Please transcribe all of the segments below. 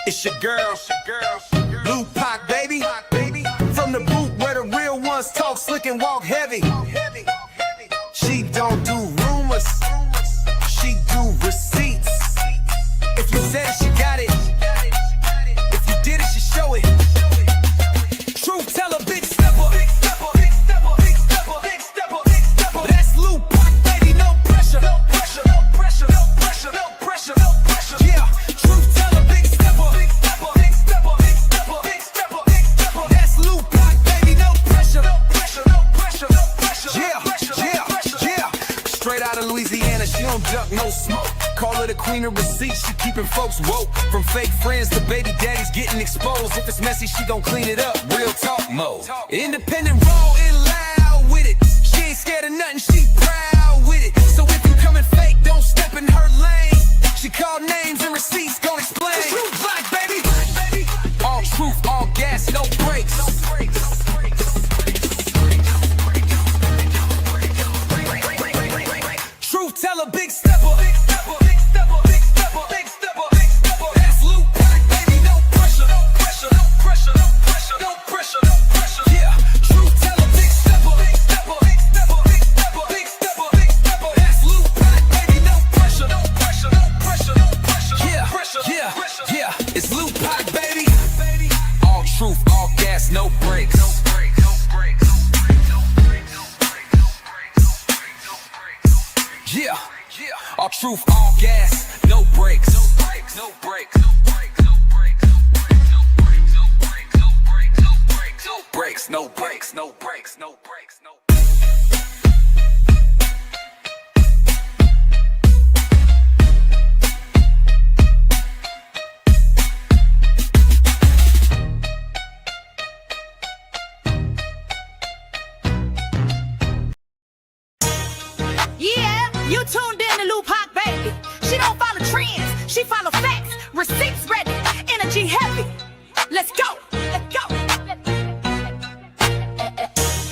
It's your girl, Lou Pac, baby. From the boot where the real ones talk slick and walk heavy. She don't do rumors, she do receipts. If you said she got it, if you did it, she show it. Truth teller, big stepper. That's Lou Pac, baby, no pressure. Yeah, truth teller, big stepper. That's Lou Pac, baby, no pressure. Yeah. Straight out of Louisiana, she don't duck, no smoke. Call her the queen of receipts, she keeping folks woke. From fake friends to baby daddies getting exposed. If it's messy, she gon' clean it up, real talk mode. Independent, raw and loud with it. She ain't scared of nothing, she proud with it. So if you coming fake, don't step in her lane. She call names and receipts, gon' explain. Truth black, baby. All truth, all gas, no brakes. Truth teller, big stepper. That's Lou Pac, baby, no pressure. Yeah, truth teller, big stepper. That's Lou Pac, baby, no pressure. Yeah, it's Lou Pac, baby. All truth, all gas, no brakes. Yeah, all truth, all gas, no brakes. No brakes. Yeah, you tuned in to Lou Pac, baby. She don't follow trends, she follow facts. Receipts ready, energy heavy. Let's go.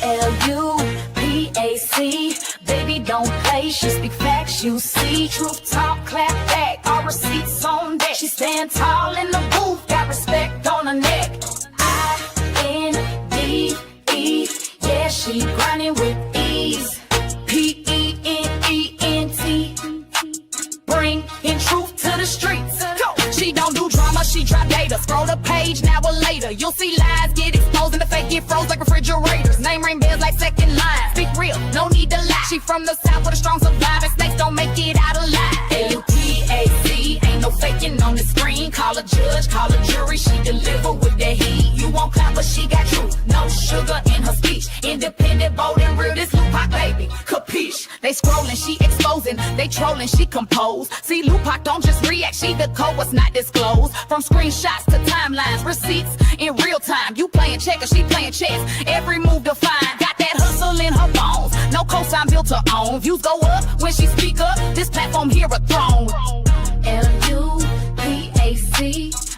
L-U-P-A-C, baby don't play, she speak facts, you see. Truth talk, clap back, all receipts on deck. She stand tall in the booth, got respect on her neck. I-N-D-E, yeah, she grinding with ease. P-E-N-E-N-T, bringing truth to the streets. Go. She don't do drama, she drop data. Scroll the page, now or later. You'll see lies get exposed and the fake get froze like refrigerators. Name ring bells like second line. Speak real, no need to lie. She from the south with a strong survive and snakes don't make it out alive. L-U-P-A-C, ain't no faking on the screen. Call a judge, call a jury, she deliver with that heat. You won't clap, but she got truth, no sugar in her speech. Independent, bold and real, this Lou Pac, baby, capiche. They scrolling, she exposing. They trolling, she compose. See, Lou Pac don't just react, she the code what's not disclosed. From screenshots to timelines, receipts in real time. You playing checkers, she playing chess. Every move defined, got that hustle in her bones. No cosign built to own. Views go up when she speak up. This platform here a throne. L-U-P-A-C,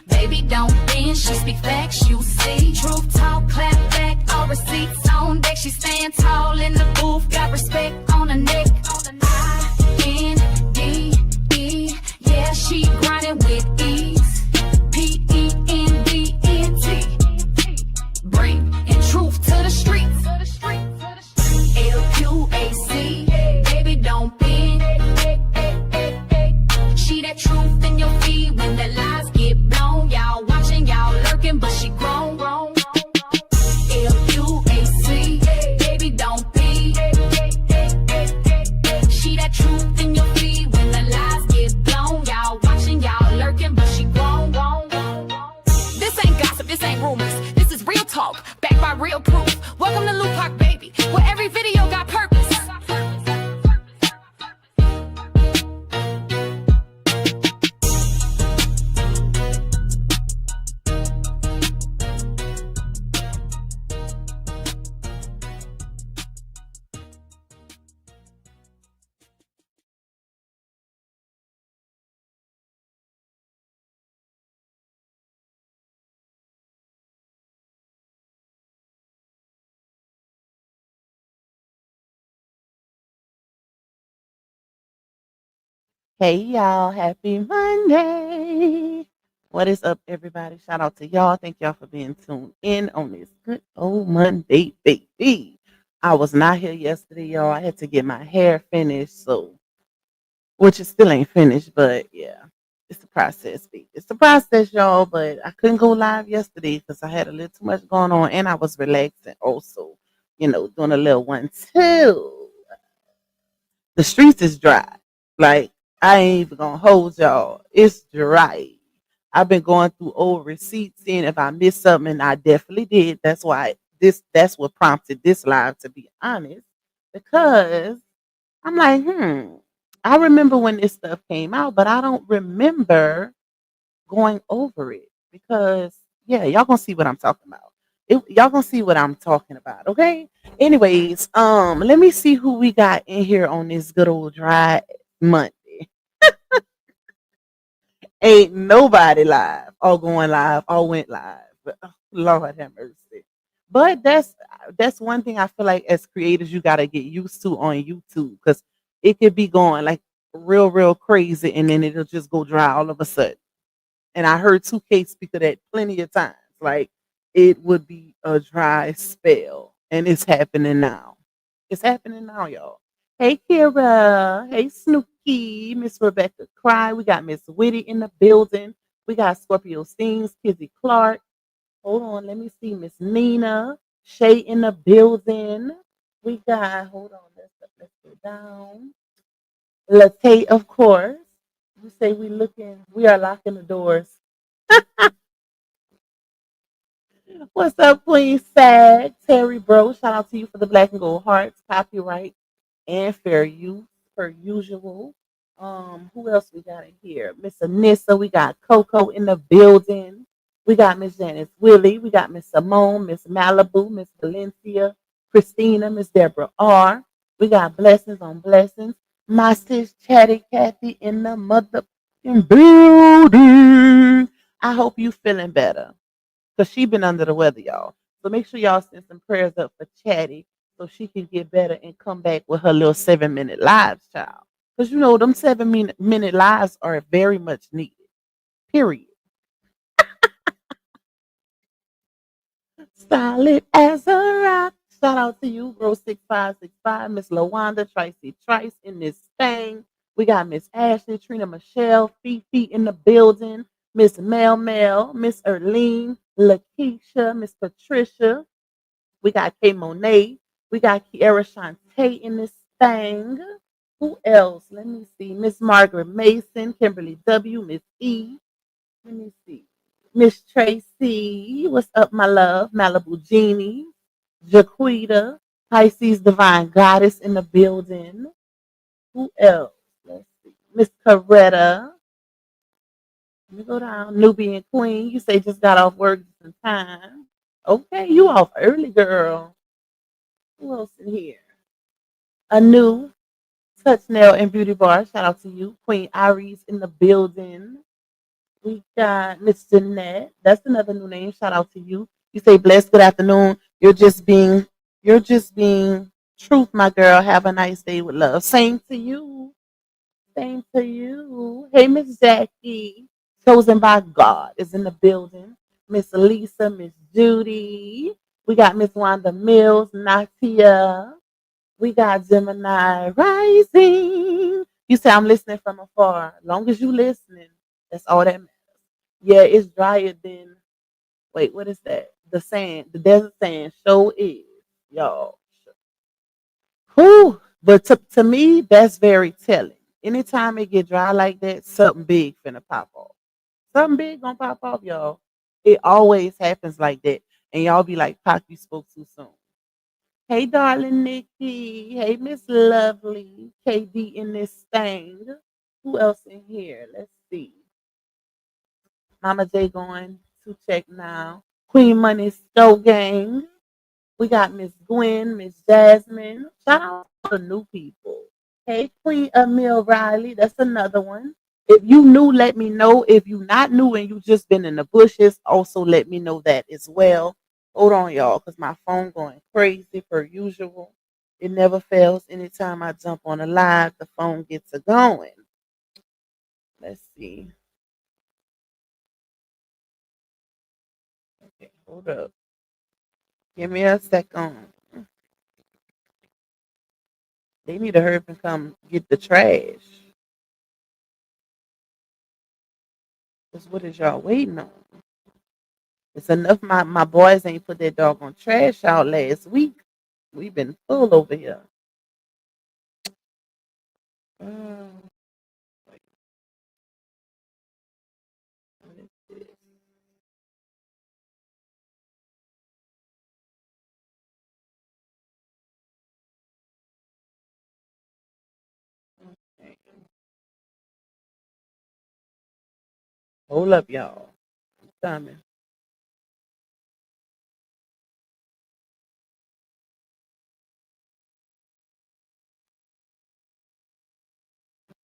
baby don't bend, she speak facts, you see. Truth talk, clap back, all receipts on deck. She stand tall in the booth, got respect on her neck. I-N-D-E, yeah, she grinding with ease. P-E-N-D-N-T, bringing truth to the streets. L-Q-A-C, baby don't bend. She that truth in your feed when the lies get blown. Y'all watching, y'all lurking, but she grown. L-U-A-C, baby don't be. She that truth in your feed when the lies get blown. Y'all watching, y'all lurking, but she grown. This ain't gossip, this ain't rumors. This is real talk, backed by real proof. Welcome to Lou Pac, baby, where every video got purpose. Hey y'all, happy Monday. What is up, everybody? Shout out to y'all. Thank y'all for being tuned in on this good old Monday, baby. I was not here yesterday, y'all. I had to get my hair finished, so which it still ain't finished, but yeah, it's the process, baby. It's the process, y'all. But I couldn't go live yesterday because I had a little too much going on, and I was relaxing, also, doing a little one too. The streets is dry. Like, I ain't even gonna hold y'all. It's dry. I've been going through old receipts, seeing if I missed something, and I definitely did. That's what prompted this live, to be honest. Because I'm like, I remember when this stuff came out, but I don't remember going over it. Because yeah, y'all gonna see what I'm talking about. Y'all gonna see what I'm talking about, okay? Anyways, let me see who we got in here on this good old dry Monday. Ain't nobody live or going live or went live. But, oh, Lord have mercy. But that's one thing I feel like as creators you gotta get used to on YouTube, because it could be going like real crazy and then it'll just go dry all of a sudden. And I heard 2K speak of that plenty of times. Like, it would be a dry spell, and it's happening now. It's happening now, y'all. Hey, Kira. Hey, Snooky. Miss Rebecca Cry. We got Miss Witty in the building. We got Scorpio Stings, Kizzy Clark. Hold on, let me see. Miss Nina. Shay in the building. We got, hold on, let's go down. Latte, of course. You say we are locking the doors. What's up, Queen Sag? Terry Bro, shout out to you for the black and gold hearts, copyright, and fair use, per usual. Who else we got in here? Miss Anissa, we got Coco in the building. We got Miss Janice Willie, we got Miss Simone, Miss Malibu, Miss Valencia, Christina, Miss Deborah R. We got blessings on blessings. My sis Chatty Kathy in the motherfucking building. I hope you feeling better, because she been under the weather, y'all. So make sure y'all send some prayers up for Chatty so she can get better and come back with her little 7-minute lives, child. Because them 7-minute lives are very much needed. Period. Solid as a rock. Shout out to you, bro. 6565, Miss Lawanda, Tracy Trice in this thing. We got Miss Ashley, Trina Michelle, Fifi in the building. Miss Mel, Miss Erlene, Lakeisha, Miss Patricia. We got Kay Monet. We got Kiara Shantae in this thing. Who else? Let me see. Miss Margaret Mason, Kimberly W, Miss E. Let me see. Miss Tracy. What's up, my love? Malibu Genie. Jaquita. Pisces Divine Goddess in the building. Who else? Let's see. Miss Coretta. Let me go down. Nubian Queen. You say just got off work some time. Okay, you off early, girl. Who else in here? A new Touch Nail and Beauty Bar. Shout out to you. Queen Iris in the building. We got Miss Jeanette. That's another new name. Shout out to you. You say blessed, good afternoon. You're just being truth, my girl. Have a nice day with love. Same to you. Same to you. Hey, Miss Jackie. Chosen by God is in the building. Miss Lisa, Miss Judy. We got Miss Wanda Mills, Natia. We got Gemini Rising. You say I'm listening from afar. Long as you listening, that's all that matters. Yeah, it's drier than, wait, what is that? The sand, the desert sand show is, y'all. Whew. But to me, that's very telling. Anytime it get dry like that, something big finna pop off. Something big gonna pop off, y'all. It always happens like that. And y'all be like, Pac, you spoke too soon. Hey, darling Nikki. Hey, Miss Lovely. KD in this thing. Who else in here? Let's see. Mama J going to check now. Queen Money Stowe Gang. We got Miss Gwen, Miss Jasmine. Shout out to the new people. Hey, Queen Emil Riley. That's another one. If you new, let me know. If you not new and you just been in the bushes, also let me know that as well. Hold on, y'all, because my phone going crazy per usual. It never fails. Anytime I jump on a live, the phone gets a going. Let's see. Hold up. Give me a second. They need to hurry up and come get the trash. Cause what is y'all waiting on? It's enough my boys ain't put that doggone trash out last week. We've been full over here. Uh, wait, what is this? Okay. Hold up, y'all. I'm coming.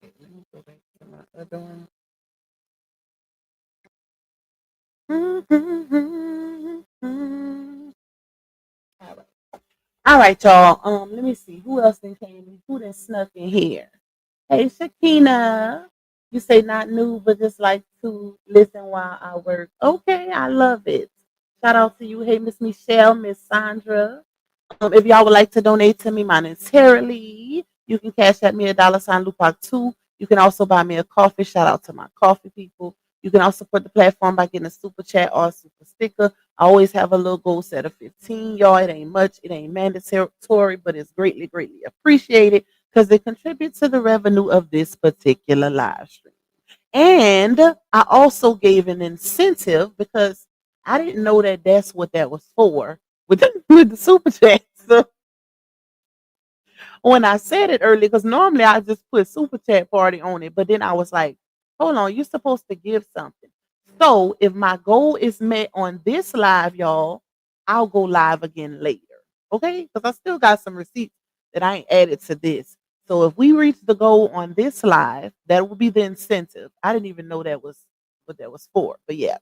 Okay, let me go back to my other one. All right. All right, y'all. Let me see. Who else then came? Who then snuck in here? Hey, Shakina. You say not new, but just like to listen while I work. Okay, I love it. Shout out to you. Hey, Miss Michelle, Miss Sandra. If y'all would like to donate to me monetarily, you can cash at me $sign Lupac 2. You can also buy me a coffee. Shout out to my coffee people. You can also support the platform by getting a super chat or a super sticker. I always have a little goal set of 15. Y'all, it ain't much. It ain't mandatory, but it's greatly, greatly appreciated because it contributes to the revenue of this particular live stream. And I also gave an incentive because I didn't know that that's what that was for with with the super chat. So when I said it earlier, because normally I just put super chat party on it, but then I was like, hold on, you're supposed to give something. So if my goal is met on this live, y'all, I'll go live again later. Okay? Because I still got some receipts that I ain't added to this. So if we reach the goal on this live, that will be the incentive. I didn't even know that was what that was for. But yeah.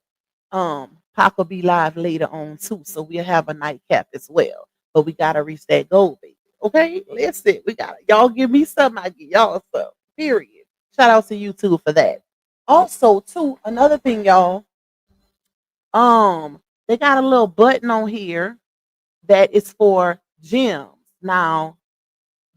Pac will be live later on too. So we'll have a nightcap as well. But we gotta reach that goal, baby. Okay, listen, we got it. Y'all give me something, I give y'all some. Period. Shout out to you too for that. Also, too, another thing, y'all. They got a little button on here that is for gyms. Now,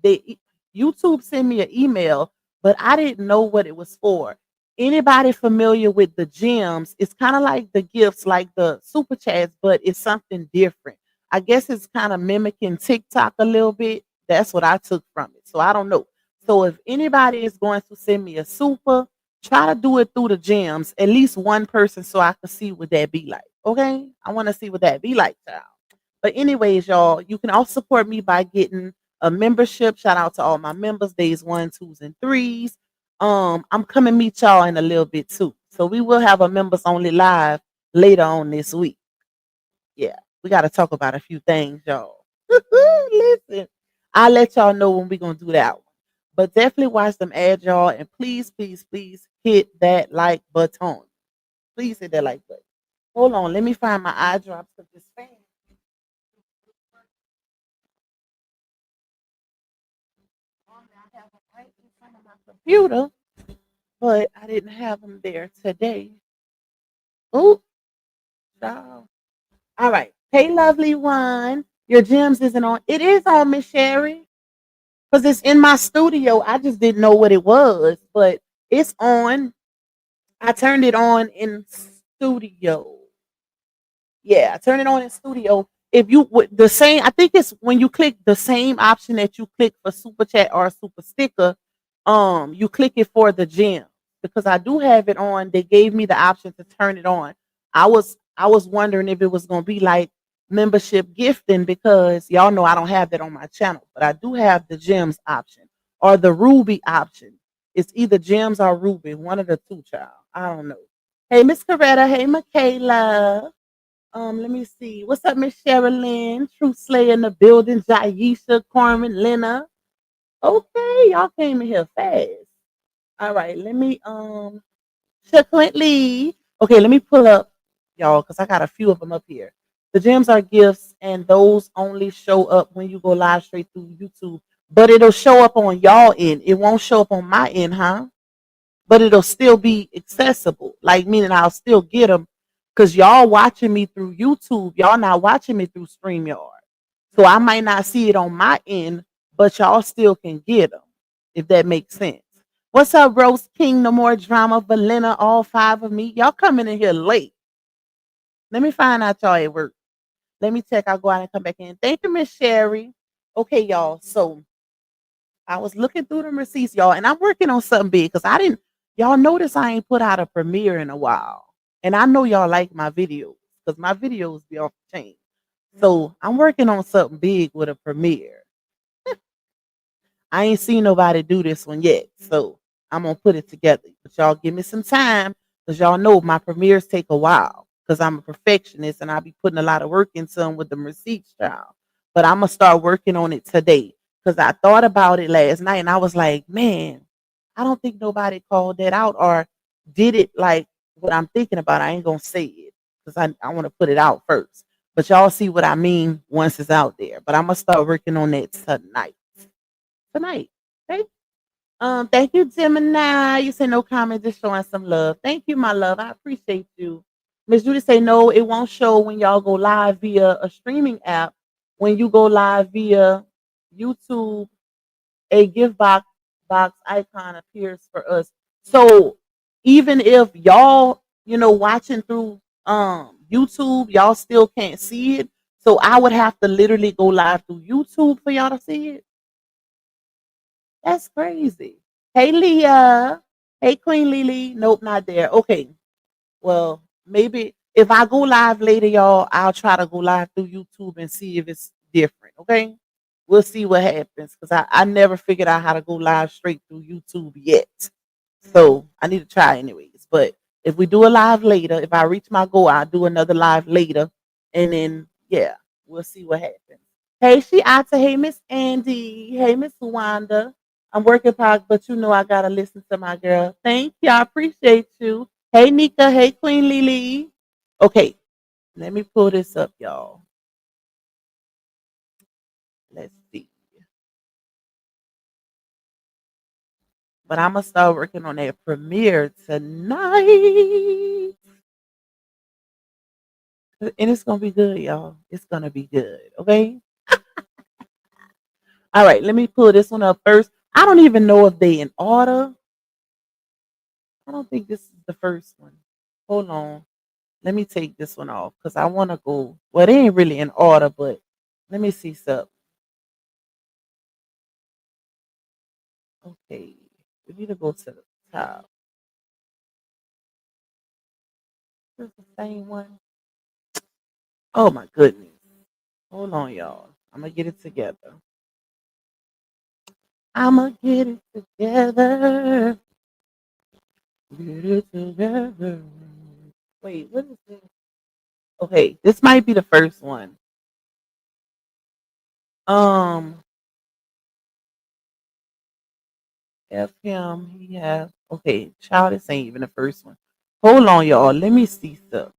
they YouTube sent me an email, but I didn't know what it was for. Anybody familiar with the gems? It's kind of like the gifts, like the super chats, but it's something different. I guess it's kind of mimicking TikTok a little bit. That's what I took from it. So I don't know. So if anybody is going to send me a super, try to do it through the gems, at least one person, so I can see what that be like. Okay, I want to see what that be like, child. But anyways, y'all, you can also support me by getting a membership. Shout out to all my members, days 1, 2s, and 3s. I'm coming meet y'all in a little bit too. So we will have a members only live later on this week. Yeah, we got to talk about a few things, y'all. Listen, I'll let y'all know when we're gonna do that one. But definitely watch them ads, y'all, and please, please, please hit that like button. Please hit that like button. Hold on, let me find my eye drops of this fan. I have them right in front of my computer, but I didn't have them there today. Oh, all right. Hey, lovely one. Your gems isn't on. It is on, Miss Sherry, because it's in my studio. I just didn't know what it was, but it's on. I turned it on in studio. Yeah, turn it on in studio. If you would the same, I think it's when you click the same option that you click for super chat or super sticker, you click it for the gym because I do have it on. They gave me the option to turn it on. I was wondering if it was gonna be like membership gifting because y'all know I don't have that on my channel, but I do have the gems option or the ruby option. It's either gems or ruby, one of the two, child. I don't know. Hey, Miss Coretta. Hey, Michaela. Let me see. What's up, Miss Sherilyn? Truth Slayer in the building. Jaisha, Carmen, Lena. Okay, y'all came in here fast. All right, let me Clint Lee. Okay, let me pull up y'all because I got a few of them up here. The gems are gifts, and those only show up when you go live straight through YouTube. But it'll show up on y'all end. It won't show up on my end, huh? But it'll still be accessible. Like meaning I'll still get them Because y'all watching me through YouTube, y'all not watching me through StreamYard. So I might not see it on my end, but y'all still can get them, if that makes sense. What's up, Rose King? No more drama. Valena, all five of me. Y'all coming in here late. Let me find out y'all at work. Let me check. I'll go out and come back in. Thank you, Miss Sherry. Okay, y'all. So I was looking through them receipts, y'all, and I'm working on something big because I didn't. Y'all notice I ain't put out a premiere in a while, and I know y'all like my videos because my videos be off the chain. So I'm working on something big with a premiere. I ain't seen nobody do this one yet, so I'm gonna put it together. But y'all give me some time because y'all know my premieres take a while because I'm a perfectionist and I be putting a lot of work into them with the receipts, child. But I'm gonna start working on it today because I thought about it last night and I was like, man, I don't think nobody called that out or did it like what I'm thinking about. I ain't gonna say it because I want to put it out first. But y'all see what I mean once it's out there. But I'm gonna start working on that tonight. Tonight. Okay. Thank you, Gemini. You say no comment, just showing some love. Thank you, my love. I appreciate you. Miss Judy say no, it won't show when y'all go live via a streaming app. When you go live via YouTube, a gift box icon appears for us. So even if y'all, watching through YouTube, y'all still can't see it. So I would have to literally go live through YouTube for y'all to see it. That's crazy. Hey, Leah. Hey, Queen Lily. Nope, not there. Okay. Well, maybe if I go live later, y'all, I'll try to go live through YouTube and see if it's different. Okay. We'll see what happens because I never figured out how to go live straight through YouTube yet. So I need to try anyways. But if we do a live later, if I reach my goal, I'll do another live later. And then, yeah, we'll see what happens. Hey, she out to hey, Miss Andy. Hey, Miss Wanda. I'm working hard, but I gotta listen to my girl. Thank you. I appreciate you. Hey Nika. Hey Queen Lily. Okay, let me pull this up, y'all. Let's see. But I'm gonna start working on that premiere tonight. And it's gonna be good, y'all. It's gonna be good. Okay. All right, let me pull this one up first. I don't even know if they in order. I don't think this is the first one. Hold on. Let me take this one off because I want to go. Well, they ain't really in order, but let me see something. Okay. We need to go to the top. Is this the same one? Oh my goodness. Hold on, y'all. I'm gonna get it together. I'ma get it together. Get it together. Wait, what is this? Okay, this might be the first one. Um, F him. He has okay. Child, this ain't even the first one. Hold on, y'all. Let me see stuff.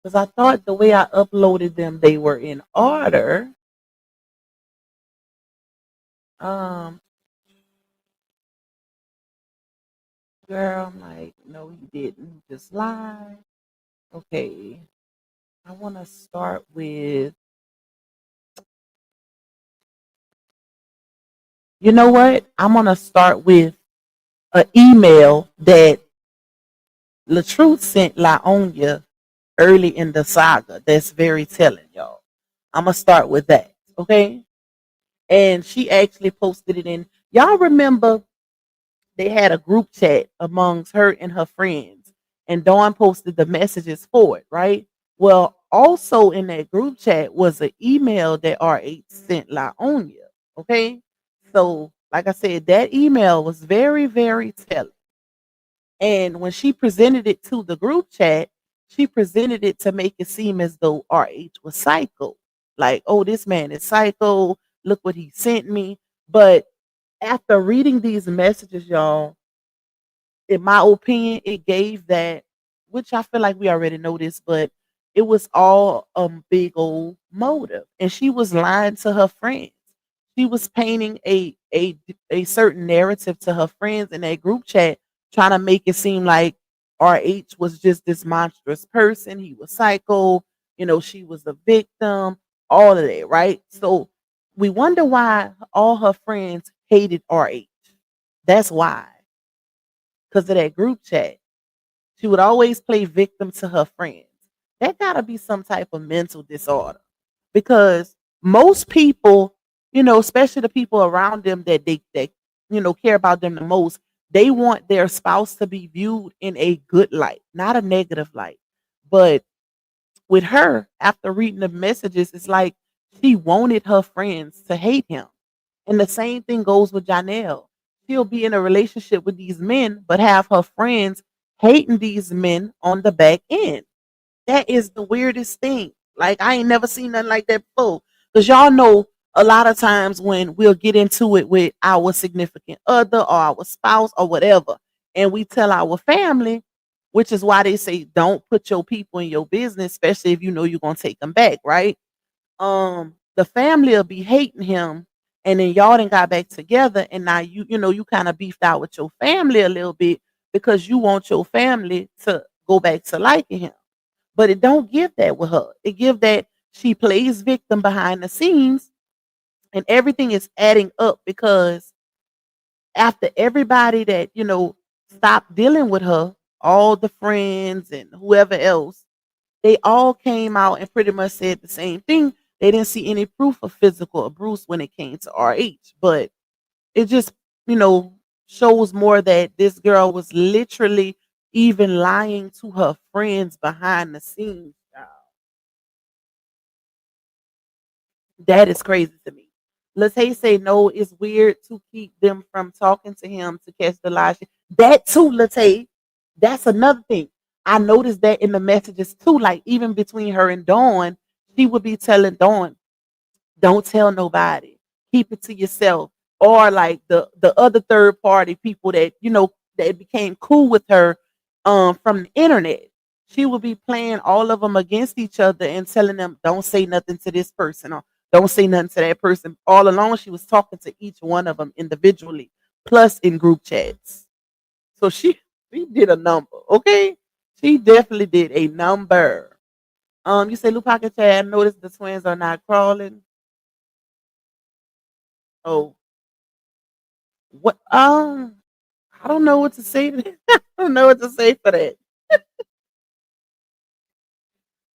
Because I thought the way I uploaded them, they were in order. Um, Girl, I'm like, no, he didn't. He just lied. Okay. I want to start with, you know what? I'm going to start with an email that LaTruth sent Laonia early in the saga. That's very telling, y'all. I'm going to start with that. Okay. And she actually posted it in. Y'all remember they had a group chat amongst her and her friends, and Dawn posted the messages for it, right? Well, also in that group chat was an email that RH sent Laonia. Okay. So, like I said, that email was very, very telling. And when she presented it to the group chat, she presented it to make it seem as though RH was psycho. Like, oh, this man is psycho. Look what he sent me. But after reading these messages, y'all, in my opinion, it gave that, which I feel like we already know this, but it was all big old motive. And she was lying to her friends. She was painting a certain narrative to her friends in that group chat, trying to make it seem like RH was just this monstrous person. He was psycho. She was a victim, all of that, right? So we wonder why all her friends hated RH. That's why, because of that group chat. She would always play victim to her friends. That gotta be some type of mental disorder. Because most people, especially the people around them that care about them the most, they want their spouse to be viewed in a good light, not a negative light. But with her, after reading the messages, it's like she wanted her friends to hate him. And the same thing goes with Janelle. She'll be in a relationship with these men, but have her friends hating these men on the back end. That is the weirdest thing. Like, I ain't never seen nothing like that before. Because y'all know a lot of times when we'll get into it with our significant other or our spouse or whatever, and we tell our family, which is why they say don't put your people in your business, especially if you know you're gonna take them back, right? The family will be hating him, and then y'all done got back together, and now you kind of beefed out with your family a little bit because you want your family to go back to liking him. But it don't give that with her. It give that she plays victim behind the scenes, and everything is adding up because after everybody that stopped dealing with her, all the friends and whoever else, they all came out and pretty much said the same thing. They didn't see any proof of physical abuse when it came to RH, but it just, you know, shows more that this girl was literally even lying to her friends behind the scenes. Child. That is crazy to me. Latae say no, it's weird to keep them from talking to him to catch the lie. That too, Latae. That's another thing. I noticed that in the messages too. Like even between her and Dawn, she would be telling Dawn, don't tell nobody. Keep it to yourself. Or like the other third party people that that became cool with her from the internet. She would be playing all of them against each other and telling them, don't say nothing to this person or don't say nothing to that person. All along, she was talking to each one of them individually, plus in group chats. So she did a number, okay? She definitely did a number. You say Lupaka Chad noticed the twins are not crawling. Oh, what? I don't know what to say. To that. I don't know what to say for that.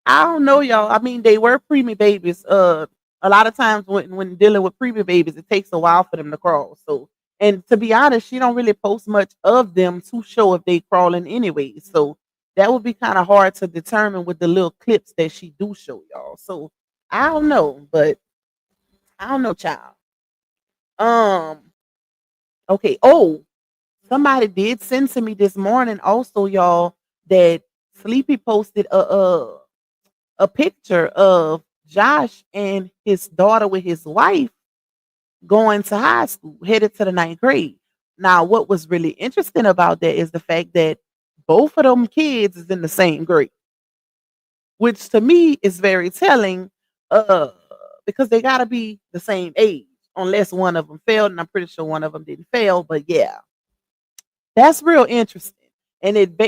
I don't know, y'all. I mean, they were preemie babies. A lot of times when dealing with preemie babies, it takes a while for them to crawl. So, and to be honest, she don't really post much of them to show if they crawling anyway. So that would be kind of hard to determine with the little clips that she do show y'all. So I don't know, but I don't know, child. Um. Okay. Oh, somebody did send to me this morning also, y'all, that Sleepy posted a picture of Josh and his daughter with his wife going to high school, headed to the ninth grade. Now, what was really interesting about that is the fact that both of them kids is in the same grade, which to me is very telling, uh, because they gotta be the same age, unless one of them failed, and I'm pretty sure one of them didn't fail. But yeah, that's real interesting, and it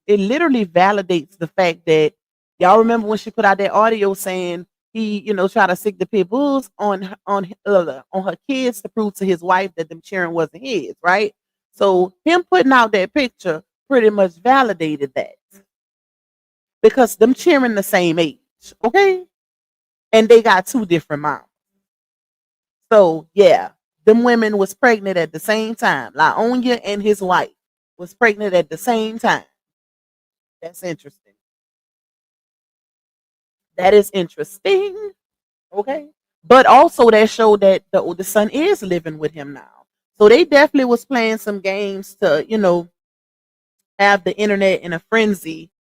literally validates the fact that y'all remember when she put out that audio saying he, tried to sick the pit bulls on her kids to prove to his wife that them cheering wasn't his, right? So him putting out that picture pretty much validated that because them cheering the same age, okay, and they got two different moms. So yeah, them women was pregnant at the same time. Laonia and his wife was pregnant at the same time. That's interesting. That is interesting. Okay. But also that showed that the oldest son is living with him now. So they definitely was playing some games to, have the internet in a frenzy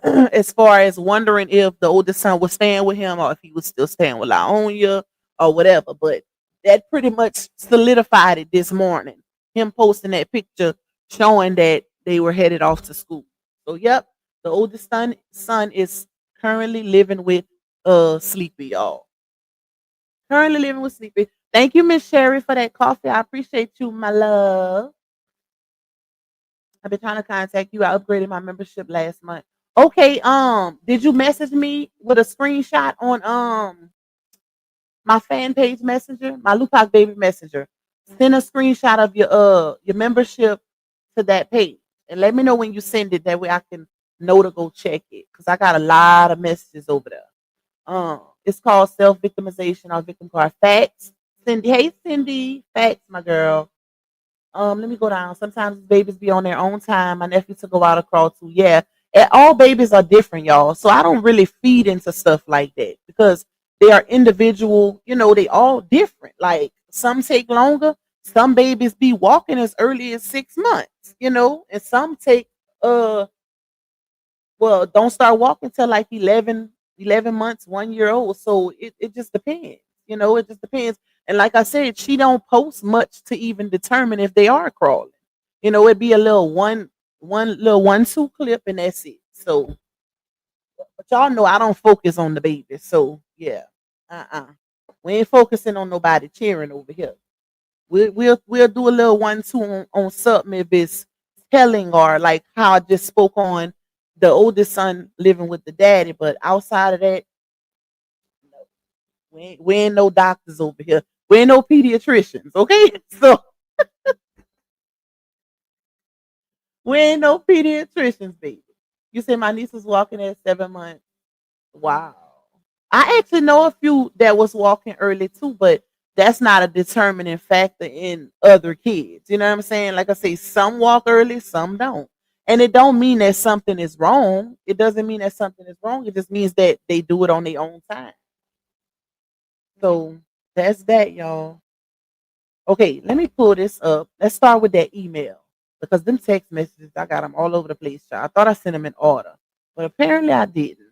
as far as wondering if the oldest son was staying with him or if he was still staying with Laonia or whatever. But that pretty much solidified it this morning. Him posting that picture showing that they were headed off to school. So yep, the oldest son is currently living with Sleepy, y'all. Currently living with Sleepy. Thank you, Miss Sherry, for that coffee. I appreciate you, my love. I've been trying to contact you. I upgraded my membership last month. Okay, did you message me with a screenshot on my fan page messenger, my Lupac baby messenger? Send a screenshot of your membership to that page and let me know when you send it. That way I can know to go check it because I got a lot of messages over there. It's called self victimization or victim card. Facts. Cindy, hey Cindy, facts, my girl. Let me go down. Sometimes babies be on their own time. My nephew took a while to crawl to. Yeah. And all babies are different, y'all. So I don't really feed into stuff like that because they are individual, they all different. Like some take longer. Some babies be walking as early as 6 months, and some take don't start walking till like 11 months, 1 year old. So it just depends. It just depends. And like I said, she don't post much to even determine if they are crawling. It'd be a little one little 1-2 clip and that's it. So but y'all know I don't focus on the baby. So yeah. We ain't focusing on nobody cheering over here. We'll do a little 1-2 on something if it's telling or like how I just spoke on the oldest son living with the daddy. But outside of that, we ain't no doctors over here. We ain't no pediatricians, okay? So we ain't no pediatricians, baby. You say my niece was walking at 7 months. Wow. I actually know a few that was walking early too, but that's not a determining factor in other kids. You know what I'm saying? Like I say, some walk early, some don't. And it don't mean that something is wrong. It doesn't mean that something is wrong. It just means that they do it on their own time. So that's that, y'all. Okay, let me pull this up. Let's start with that email because them text messages, I got them all over the place. Y'all. I thought I sent them in order, but apparently I didn't.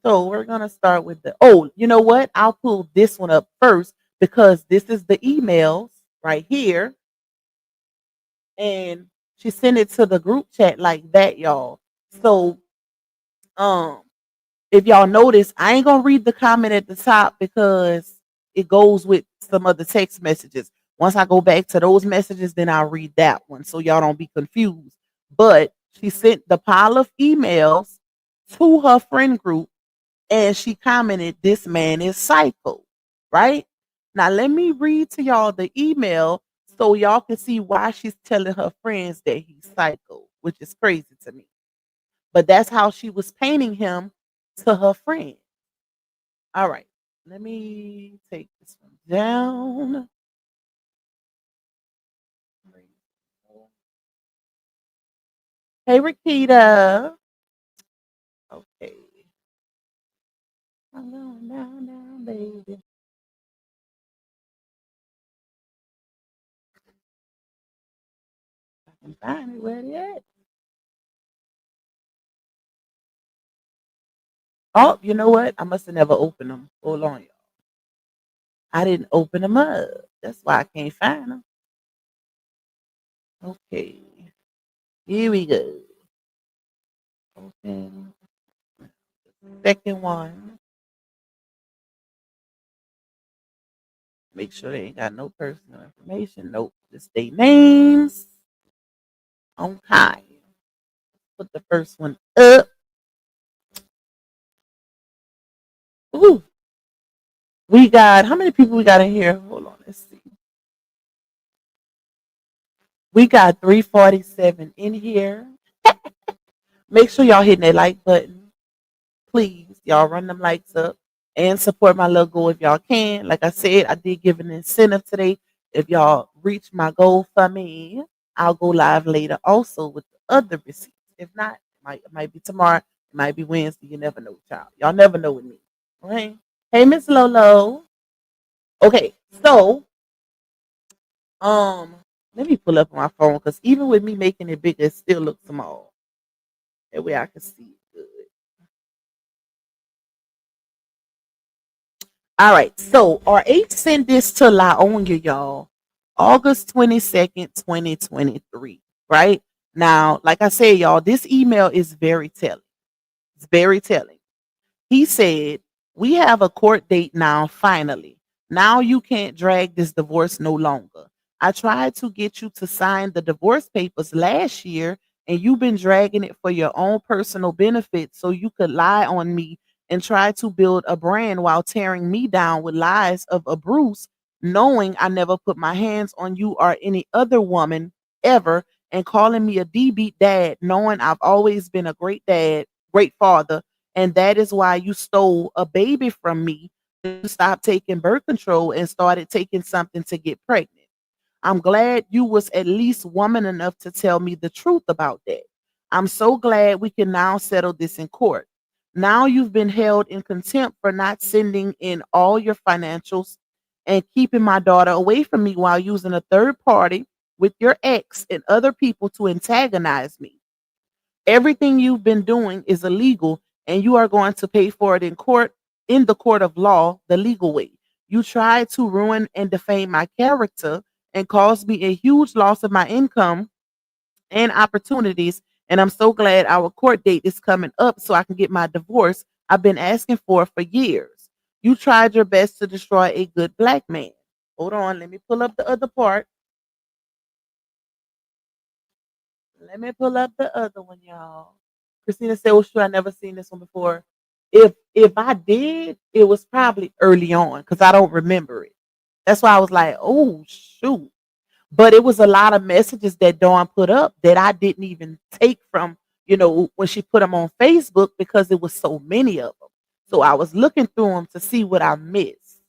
So we're gonna start with you know what? I'll pull this one up first because this is the emails right here. And she sent it to the group chat like that, y'all. So um if y'all notice, I ain't gonna read the comment at the top because it goes with some other text messages. Once I go back to those messages, then I'll read that one so y'all don't be confused. But she sent the pile of emails to her friend group and she commented, "This man is psycho." Right? Now, let me read to y'all the email so y'all can see why she's telling her friends that he's psycho, which is crazy to me. But that's how she was painting him to her friend. All right. Let me take this one down. Hey, Rakita. Okay. I'm going down, down, baby. I can find it. Where it at? Oh, you know what? I must have never opened them. Hold on, y'all. I didn't open them up. That's why I can't find them. Okay. Here we go. Open. Second one. Make sure they ain't got no personal information. Nope. Just their names. Okay. Put the first one up. Ooh. We got, how many people we got in here? Hold on. Let's see. We got 347 in here. Make sure y'all hitting that like button. Please, y'all run them likes up and support my little goal if y'all can. Like I said, I did give an incentive today. If y'all reach my goal for me, I'll go live later also with the other receipts. If not, it might be tomorrow, it might be Wednesday. You never know, child. Y'all never know with me. Okay. Hey, Miss Lolo. Okay, so um, let me pull up my phone because even with me making it bigger, it still looks small. That way I can see it good. All right, so RH sent this to Laonia, y'all, August 22nd, 2023. Right now, like I said, y'all, this email is very telling. It's very telling. He said, "We have a court date now, finally. Now you can't drag this divorce no longer. I tried to get you to sign the divorce papers last year, and you've been dragging it for your own personal benefit so you could lie on me and try to build a brand while tearing me down with lies of a Bruce, knowing I never put my hands on you or any other woman ever, and calling me a deadbeat dad, knowing I've always been a great dad, great father, and that is why you stole a baby from me. You stopped taking birth control and started taking something to get pregnant. I'm glad you was at least woman enough to tell me the truth about that. I'm so glad we can now settle this in court. Now you've been held in contempt for not sending in all your financials and keeping my daughter away from me while using a third party with your ex and other people to antagonize me. Everything you've been doing is illegal, and you are going to pay for it in court, in the court of law, the legal way. You tried to ruin and defame my character and cause me a huge loss of my income and opportunities. And I'm so glad our court date is coming up so I can get my divorce I've been asking for years. You tried your best to destroy a good black man. Hold on, let me pull up the other part. Let me pull up the other one, y'all. Christina said, "Well, sure, I never seen this one before." If I did, it was probably early on because I don't remember it. That's why I was like, "Oh shoot!" But it was a lot of messages that Dawn put up that I didn't even take from when she put them on Facebook because it was so many of them. So I was looking through them to see what I missed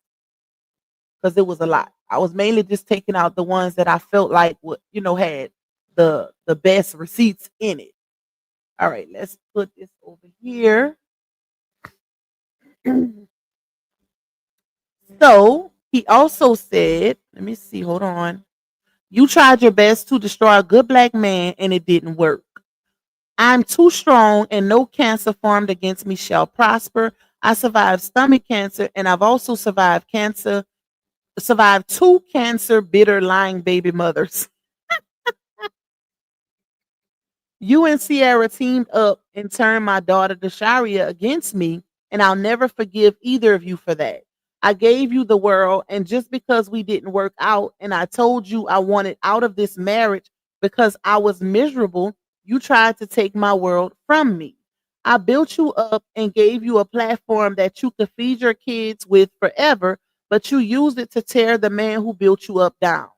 because it was a lot. I was mainly just taking out the ones that I felt like would had the best receipts in it. All right, let's put this over here. So he also said, let me see, hold on. You tried your best to destroy a good black man and it didn't work. I'm too strong and no cancer formed against me shall prosper. I survived stomach cancer and I've also survived two cancer bitter lying baby mothers. You and Sierra teamed up and turned my daughter Dasharia against me, and I'll never forgive either of you for that. I gave you the world, and just because we didn't work out, and I told you I wanted out of this marriage because I was miserable, you tried to take my world from me. I built you up and gave you a platform that you could feed your kids with forever, but you used it to tear the man who built you up down.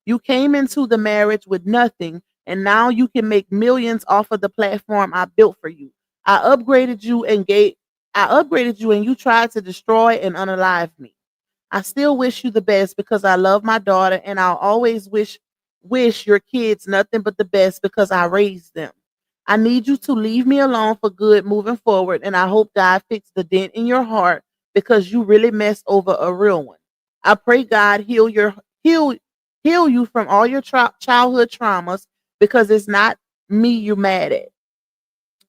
You came into the marriage with nothing and now you can make millions off of the platform I built for you. I upgraded you and gave I upgraded you and you tried to destroy and unalive me. I still wish you the best because I love my daughter and I'll always wish your kids nothing but the best because I raised them. I need you to leave me alone for good moving forward and I hope God fixed the dent in your heart because you really messed over a real one. I pray God heal heal you from all your childhood traumas because it's not me you're mad at.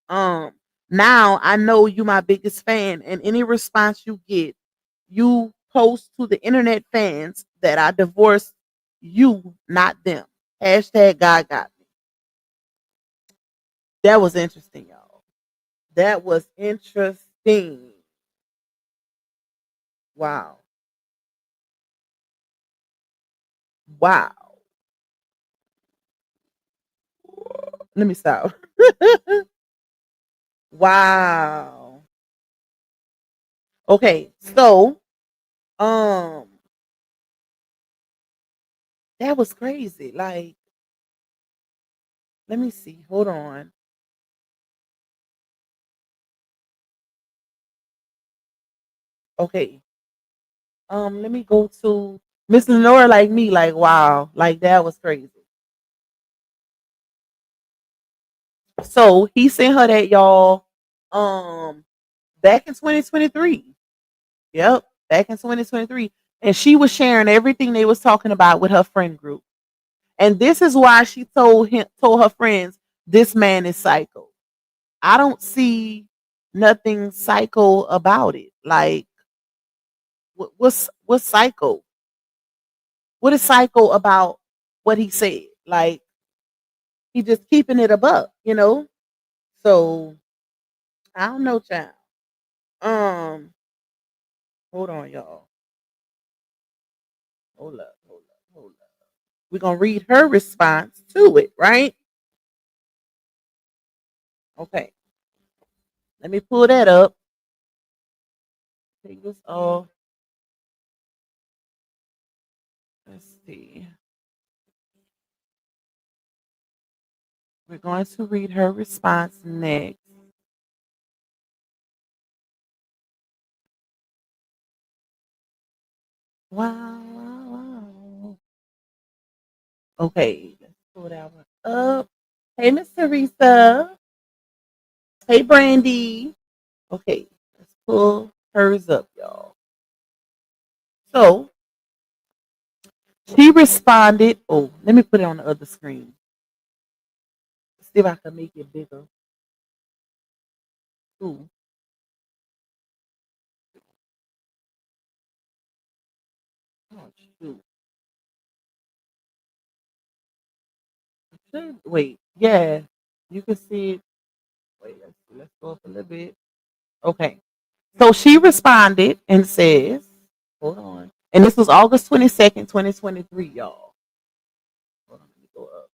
Um, Now I know you my biggest fan, and any response you get, you post to the internet fans that I divorced you, not them. Hashtag God got me. That was interesting, y'all. That was interesting. Wow. Wow. Let me stop. Wow. Okay, so um that was crazy. Like, let me see. Hold on. Okay. Let me go to Miss Lenora like me, like wow, like that was crazy. So he sent her that y'all um back in 2023. Yep, back in 2023. And she was sharing everything they was talking about with her friend group. And this is why she told her friends, this man is psycho. I don't see nothing psycho about it. Like what's psycho? What is psycho about what he said? Like he just keeping it above. So I don't know, child. Um, hold on, y'all. Hold up, hold up, hold up. We're gonna read her response to it, right? Okay. Let me pull that up. Take this off. Let's see. We're going to read her response next. Wow, wow, wow. Okay, let's pull that one up. Hey, Miss Teresa. Hey, Brandy. Okay, let's pull hers up, y'all. So she responded. Oh, let me put it on the other screen. See if I can make it bigger. Ooh. Oh, shoot. Wait, yeah, you can see it. Wait, let's go up a little bit. Okay, so she responded and says, hold on. And this was August 22nd, 2023, y'all. Hold on, let me go up.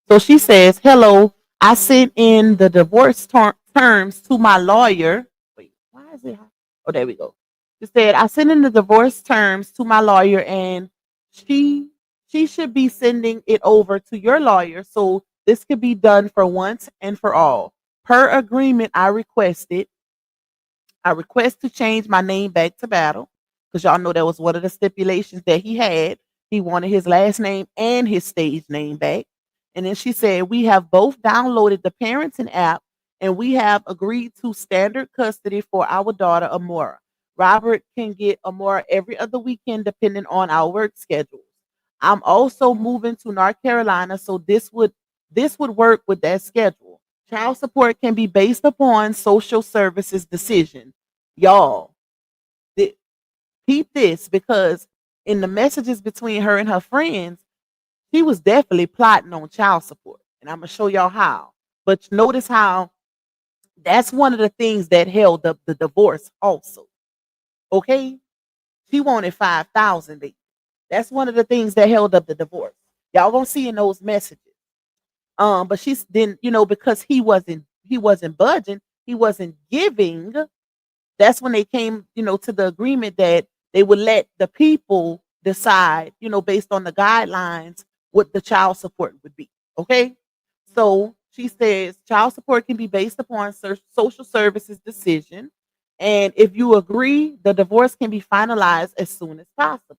So she says, hello, I sent in the divorce terms to my lawyer. Wait, why is it? Oh, there we go. She said, I sent in the divorce terms to my lawyer and she she should be sending it over to your lawyer so this could be done for once and for all. Per agreement, I request to change my name back to Battle because y'all know that was one of the stipulations that he had. He wanted his last name and his stage name back. And then she said, we have both downloaded the parenting app and we have agreed to standard custody for our daughter, Amora. Robert can get Amora every other weekend depending on our work schedules. I'm also moving to North Carolina, so this would work with that schedule. Child support can be based upon social services decision. Y'all, peep this because in the messages between her and her friends, she was definitely plotting on child support. And I'm going to show y'all how. But notice how that's one of the things that held up the divorce also. Okay? She wanted 5,000, baby. That's one of the things that held up the divorce. Y'all gonna see in those messages. But she's then, because he wasn't budging, he wasn't giving. That's when they came, to the agreement that they would let the people decide, based on the guidelines, what the child support would be. Okay. So she says child support can be based upon social services decision. And if you agree, the divorce can be finalized as soon as possible.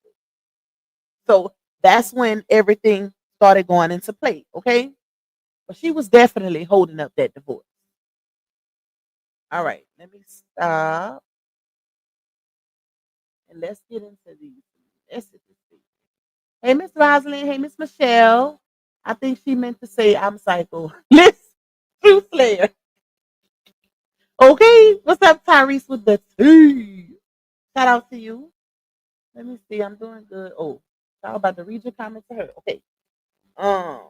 So that's when everything started going into play. Okay. But she was definitely holding up that divorce. All right. Let me stop. And let's get into these messages. Hey, Miss Rosalind. Hey, Miss Michelle. I think she meant to say I'm psycho. Miss Truth Slayer. Okay. What's up, Tyrese with the T? Shout out to you. Let me see. I'm doing good. Oh, I was about to read your comment to her. Okay. Um,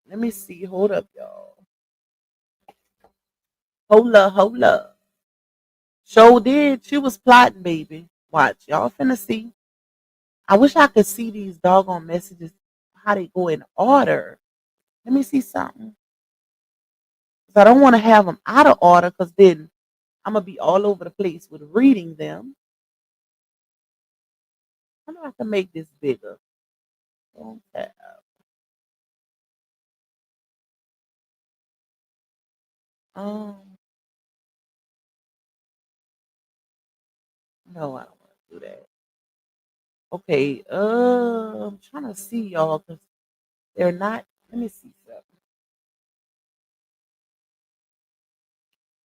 Let me see. Hold up, y'all. Hold up. Show did. She was plotting, baby. Watch. Y'all finna see. I wish I could see these doggone messages, how they go in order. Let me see something. 'Cause I don't want to have them out of order because then I'm going to be all over the place with reading them. I know I can make this bigger. Okay. Um, no, I don't want to do that. Okay. I'm trying to see y'all because they're not. Let me see something.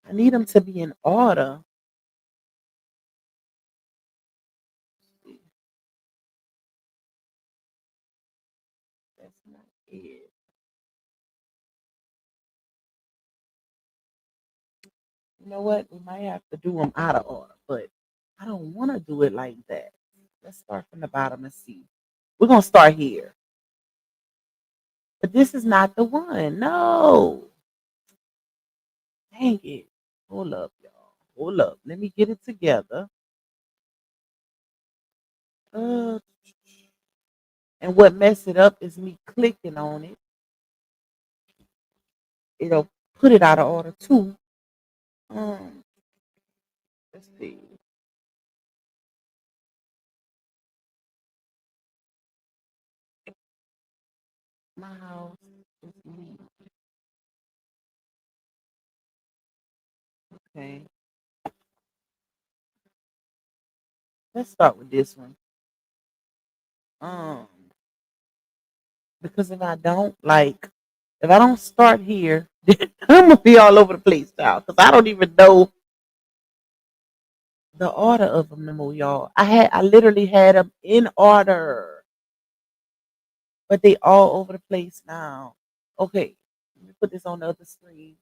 I need them to be in order. That's not it. You know what? We might have to do them out of order, but I don't want to do it like that. Let's start from the bottom and see. We're going to start here. But this is not the one. No. Dang it. Hold up, y'all. Hold up. Let me get it together. Uh, And what messed it up is me clicking on it. It'll put it out of order too. Um, let's see. My house is neat. Okay. Let's start with this one. Um, because if I don't start here, I'm gonna be all over the place, y'all. Because I don't even know the order of them no more, y'all. I literally had them in order, but they all over the place now. Okay, let me put this on the other screen.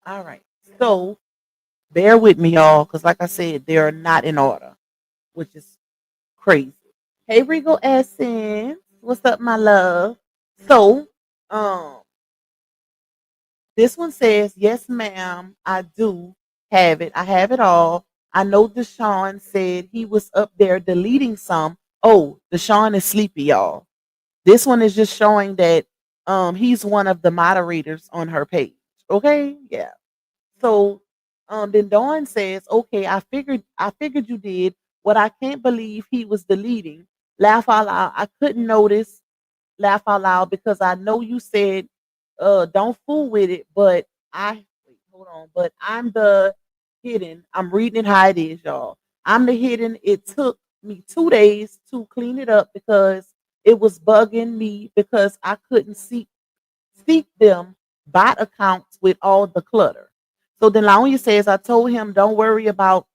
All right, so bear with me, y'all, because like I said, they are not in order, which is crazy. Hey, Regal Essence, what's up, my love? So, um, this one says, yes, ma'am, I do have it. I have it all. I know Deshaun said he was up there deleting some. Oh, Deshaun is sleepy, y'all. This one is just showing that he's one of the moderators on her page. Okay, yeah. So then Dawn says, okay, I figured you did. What I can't believe he was deleting. Laugh out loud. I couldn't notice laugh out loud because I know you said don't fool with it, but hold on, but I'm the hidden. I'm reading it how it is, y'all. I'm the hidden. It took me 2 days to clean it up because it was bugging me because I couldn't seek them bot accounts with all the clutter. So then Laonia says, I told him, don't worry about.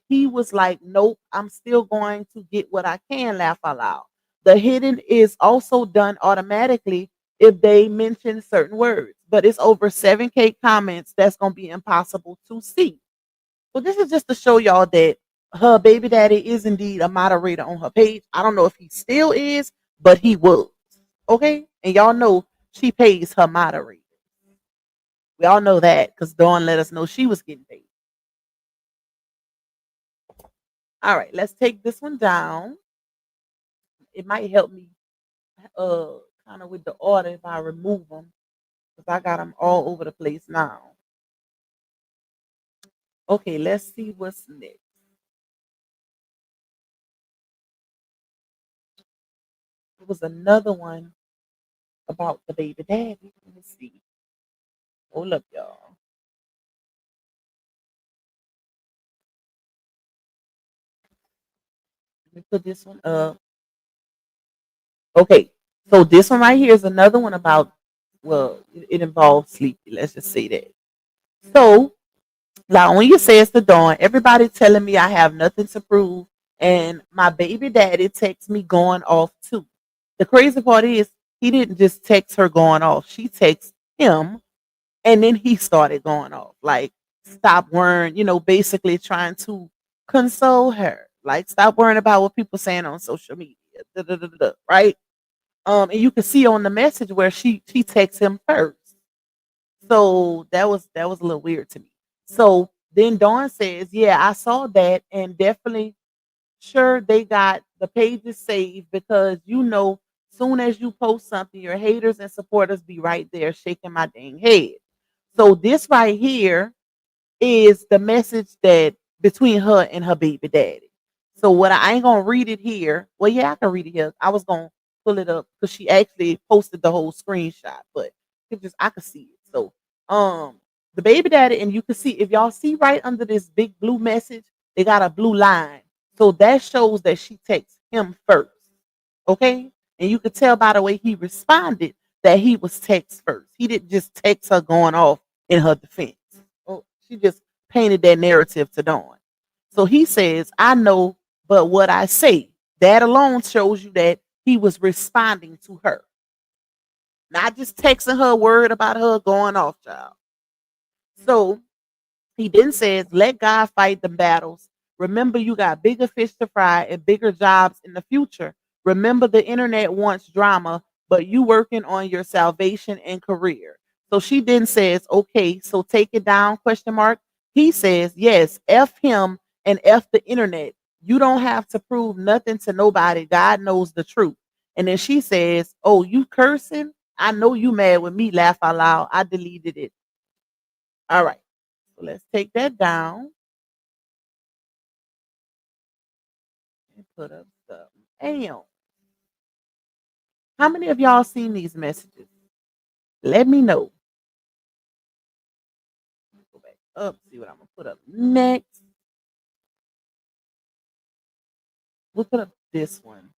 He was like, nope, I'm still going to get what I can, laugh out loud. The hidden is also done automatically if they mention certain words, but it's over 7K comments that's going to be impossible to see. So this is just to show y'all that her baby daddy is indeed a moderator on her page. I don't know if he still is, but he was. Okay? And y'all know she pays her moderator. We all know that because Dawn let us know she was getting paid. All right, let's take this one down. It might help me uh kind of with the order if I remove them because I got them all over the place now. Okay, let's see what's next. There was another one about the baby daddy. Let me see. Hold up, y'all. Let me put this one up. Okay, so this one right here is another one about, well, it involves sleepy. Let's just say that. So, Laonia says to Dawn, everybody telling me I have nothing to prove, and my baby daddy texts me going off too. The crazy part is he didn't just text her going off. She texts him, and then he started going off. Like, stop worrying, basically trying to console her. Like, stop worrying about what people saying on social media. Da, da, da, da, da, right? And you can see on the message where she texts him first. So that was a little weird to me. So then Dawn says, yeah, I saw that and definitely sure they got the pages saved because soon as you post something, your haters and supporters be right there shaking my dang head. So this right here is the message that between her and her baby daddy. So what I ain't gonna read it here. Well, yeah, I can read it here. I was gonna pull it up because she actually posted the whole screenshot, but I could see it. So the baby daddy, and you can see if y'all see right under this big blue message, they got a blue line. So that shows that she texts him first. Okay. And you could tell by the way he responded that he was text first. He didn't just text her going off in her defense. Oh, she just painted that narrative to Dawn. So he says, I know, but what I say, that alone shows you that he was responding to her. Not just texting her a word about her going off, child. So he then says, let God fight the battles. Remember, you got bigger fish to fry and bigger jobs in the future. Remember, the internet wants drama, but you working on your salvation and career. So she then says, okay, so take it down, question mark. He says, yes, F him and F the internet. You don't have to prove nothing to nobody. God knows the truth. And then she says, "Oh, you cursing? I know you mad with me. Laugh out loud. I deleted it." All right. So let's take that down and put up stuff. Damn. How many of y'all seen these messages? Let me know. Go back up, see what I'm gonna put up next. We'll put up this one.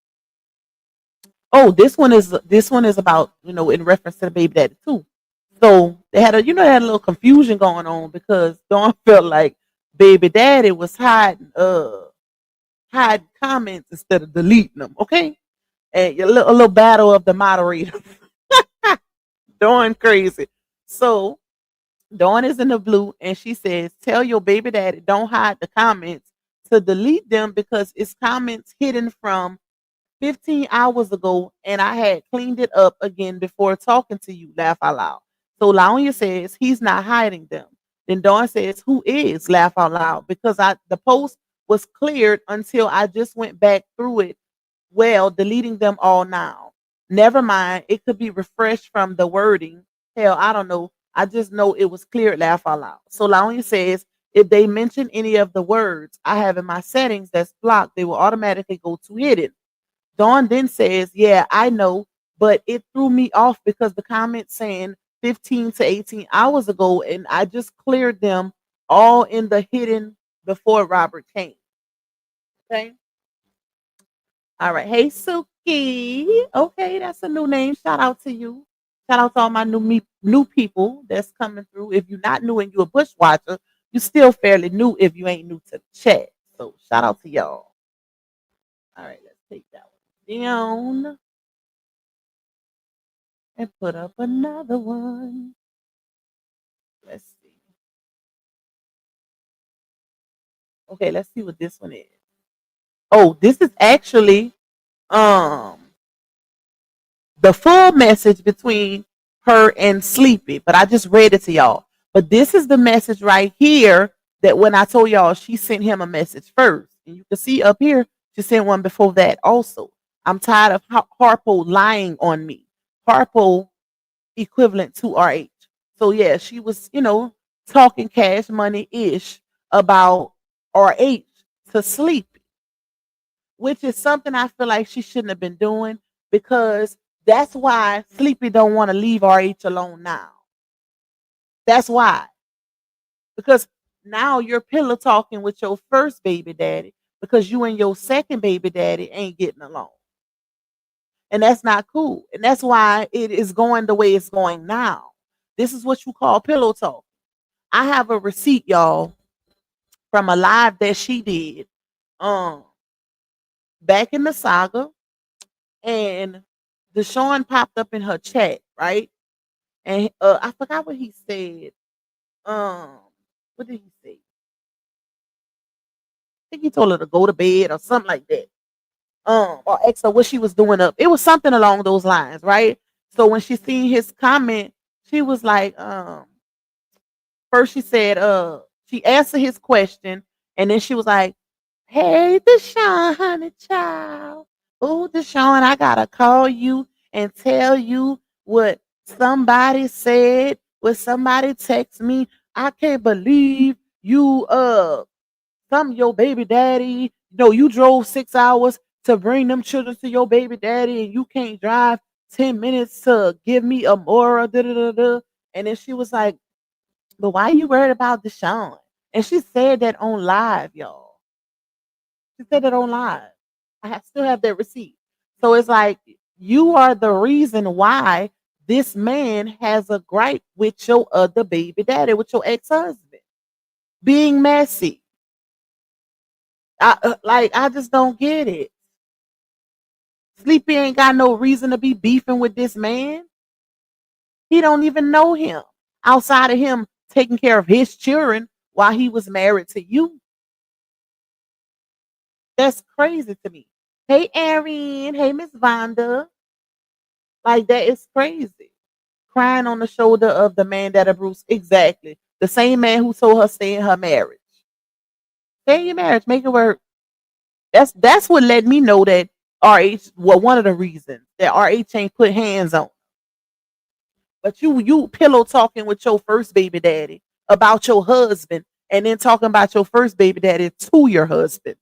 Oh, this one is about, in reference to the baby daddy too. So they had a little confusion going on because Dawn felt like baby daddy was hiding comments instead of deleting them. Okay, and a little battle of the moderator. Dawn crazy. So Dawn is in the blue and she says, "Tell your baby daddy don't hide the comments to delete them because it's comments hidden from 15 hours ago and I had cleaned it up again before talking to you." Laugh out loud. So Lonia says he's not hiding them. Then Dawn says, "Who is?" Laugh out loud. Because the post was cleared until I just went back through it. Well, deleting them all now. Never mind. It could be refreshed from the wording. Hell, I don't know. I just know it was cleared. Laugh out loud. So Lonia says, if they mention any of the words I have in my settings that's blocked, they will automatically go to hidden. Dawn then says, "Yeah, I know, but it threw me off because the comment saying 15 to 18 hours ago, and I just cleared them all in the hidden before Robert came." Okay. All right. Hey, Suki. Okay, that's a new name. Shout out to you. Shout out to all my new people that's coming through. If you're not new and you're a bush watcher, you're still fairly new if you ain't new to the chat. So shout out to y'all. All right, let's take that one down and put up another one. Let's see. Okay, let's see what this one is. Oh, this is actually um the full message between her and Sleepy, but I just read it to y'all. But this is the message right here that when I told y'all she sent him a message first. And you can see up here, she sent one before that also. "I'm tired of Harpo lying on me." Harpo equivalent to RH. So yeah, she was, talking cash money ish about RH to Sleepy, which is something I feel like she shouldn't have been doing because that's why Sleepy don't want to leave RH alone now. That's why. Because now you're pillow talking with your first baby daddy because you and your second baby daddy ain't getting along. And that's not cool. And that's why it is going the way it's going now. This is what you call pillow talk. I have a receipt, y'all, from a live that she did back in the saga. And Deshaun popped up in her chat, right? And I forgot what he said. Um, what did he say? I think he told her to go to bed or something like that. Or asked her what she was doing up. It was something along those lines, right? So when she seen his comment, she was like, first she said, she answered his question, and then she was like, "Hey, Deshaun, honey child. Oh, Deshaun, I gotta call you and tell you what somebody said. What somebody text me. I can't believe you some your baby daddy. No, you drove 6 hours to bring them children to your baby daddy, and you can't drive 10 minutes to give me a Mora. Da, da, da, da." And then she was like, "But why are you worried about Deshaun?" And she said that on live, y'all. She said that on live. Still have that receipt. So it's like you are the reason why this man has a gripe with your other baby daddy, with your ex-husband, being messy. I just don't get it. Sleepy ain't got no reason to be beefing with this man. He don't even know him outside of him taking care of his children while he was married to you. That's crazy to me. Hey, Erin. Hey, Miss Vonda. Like, that is crazy. Crying on the shoulder of the man that abused. Exactly. The same man who told her stay in her marriage. Stay in your marriage. Make it work. That's what let me know that RH. Well, one of the reasons that RH ain't put hands on. But you pillow talking with your first baby daddy about your husband, and then talking about your first baby daddy to your husband.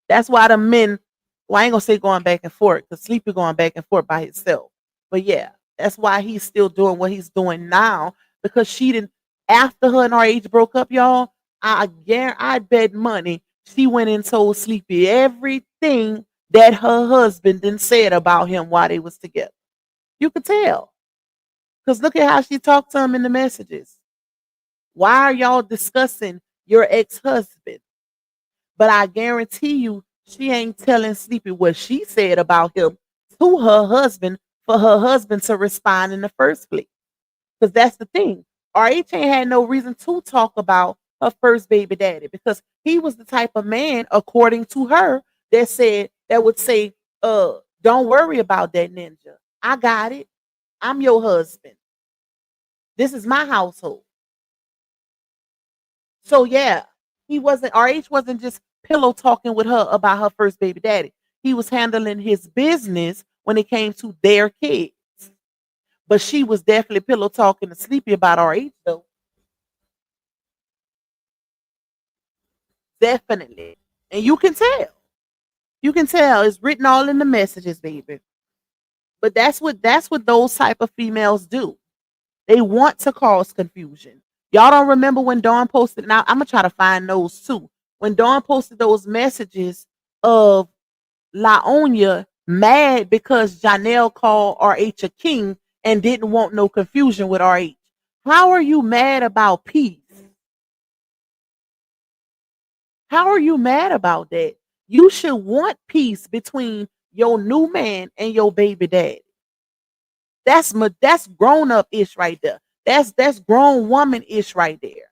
That's why the men. Well, I ain't gonna say going back and forth because Sleepy going back and forth by himself. But yeah, that's why he's still doing what he's doing now because she didn't. After her and RH broke up, y'all, I bet money she went and told Sleepy everything that her husband then said about him while they was together. You could tell. Because look at how she talked to him in the messages. Why are y'all discussing your ex-husband? But I guarantee you, she ain't telling Sleepy what she said about him to her husband for her husband to respond in the first place. Because that's the thing. RH ain't had no reason to talk about her first baby daddy because he was the type of man, according to her, that would say, don't worry about that ninja. I got it. I'm your husband. This is my household. So yeah, he wasn't RH wasn't just pillow talking with her about her first baby daddy. He was handling his business when it came to their kids. But she was definitely pillow talking to Sleepy about RH though. Definitely. And you can tell. You can tell it's written all in the messages, baby. But that's what those type of females do. They want to cause confusion. Y'all don't remember when Dawn posted. Now I'm gonna try to find those too. When Dawn posted those messages of Lonia mad because Janelle called RH a king and didn't want no confusion with RH. How are you mad about peace? How are you mad about that? You should want peace between your new man and your baby daddy. That's grown up ish right there. That's grown woman ish right there.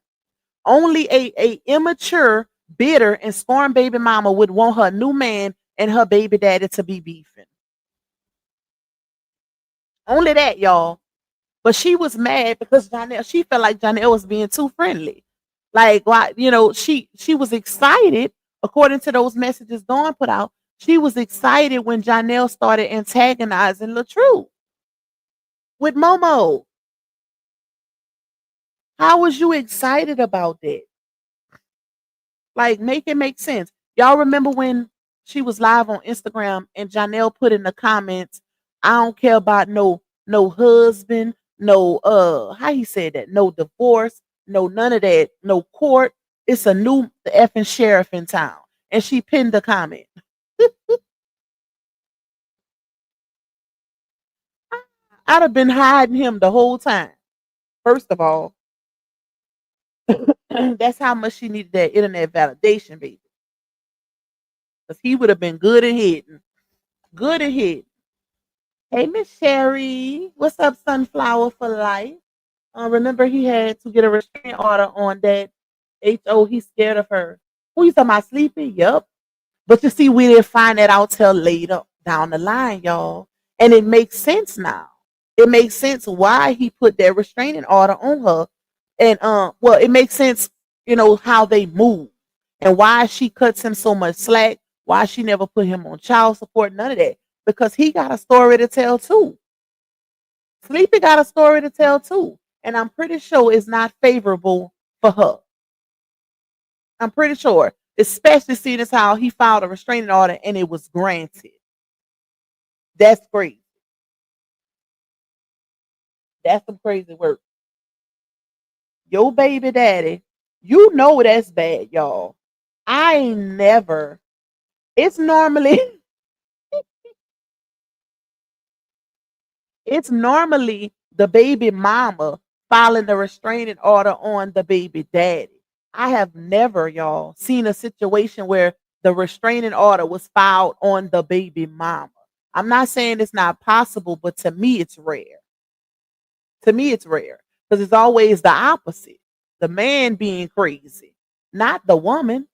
Only a immature, bitter, and scorned baby mama would want her new man and her baby daddy to be beefing. Only that, y'all. But she was mad because she felt like Janelle was being too friendly. Like, why, she was excited, according to those messages Dawn put out. She was excited when Janelle started antagonizing LaTrue with Momo. How was you excited about that? Like, make it make sense. Y'all remember when she was live on Instagram and Janelle put in the comments, I don't care about no husband, no how he said that, no divorce, no none of that, no court. It's a new effing sheriff in town. And she pinned the comment. I'd have been hiding him the whole time. First of all, that's how much she needed that internet validation, baby. Because he would have been good and hidden. Good and hidden. Hey, Miss Sherry. What's up, Sunflower for Life? Remember, he had to get a restraining order on that HO. He's scared of her. Who you talking about, Sleepy? Yep. But you see, we didn't find that out till later down the line, y'all. And it makes sense now. It makes sense why he put that restraining order on her. And well, it makes sense, how they move and why she cuts him so much slack, why she never put him on child support, none of that. Because he got a story to tell too. Sleepy got a story to tell too. And I'm pretty sure it's not favorable for her. I'm pretty sure. Especially seeing as how he filed a restraining order and it was granted. That's crazy. That's some crazy work. Your baby daddy, that's bad, y'all. I ain't never. It's normally it's normally the baby mama filing the restraining order on the baby daddy. I have never, y'all, seen a situation where the restraining order was filed on the baby mama. I'm not saying it's not possible, but to me, it's rare. To me, it's rare because it's always the opposite. The man being crazy, not the woman.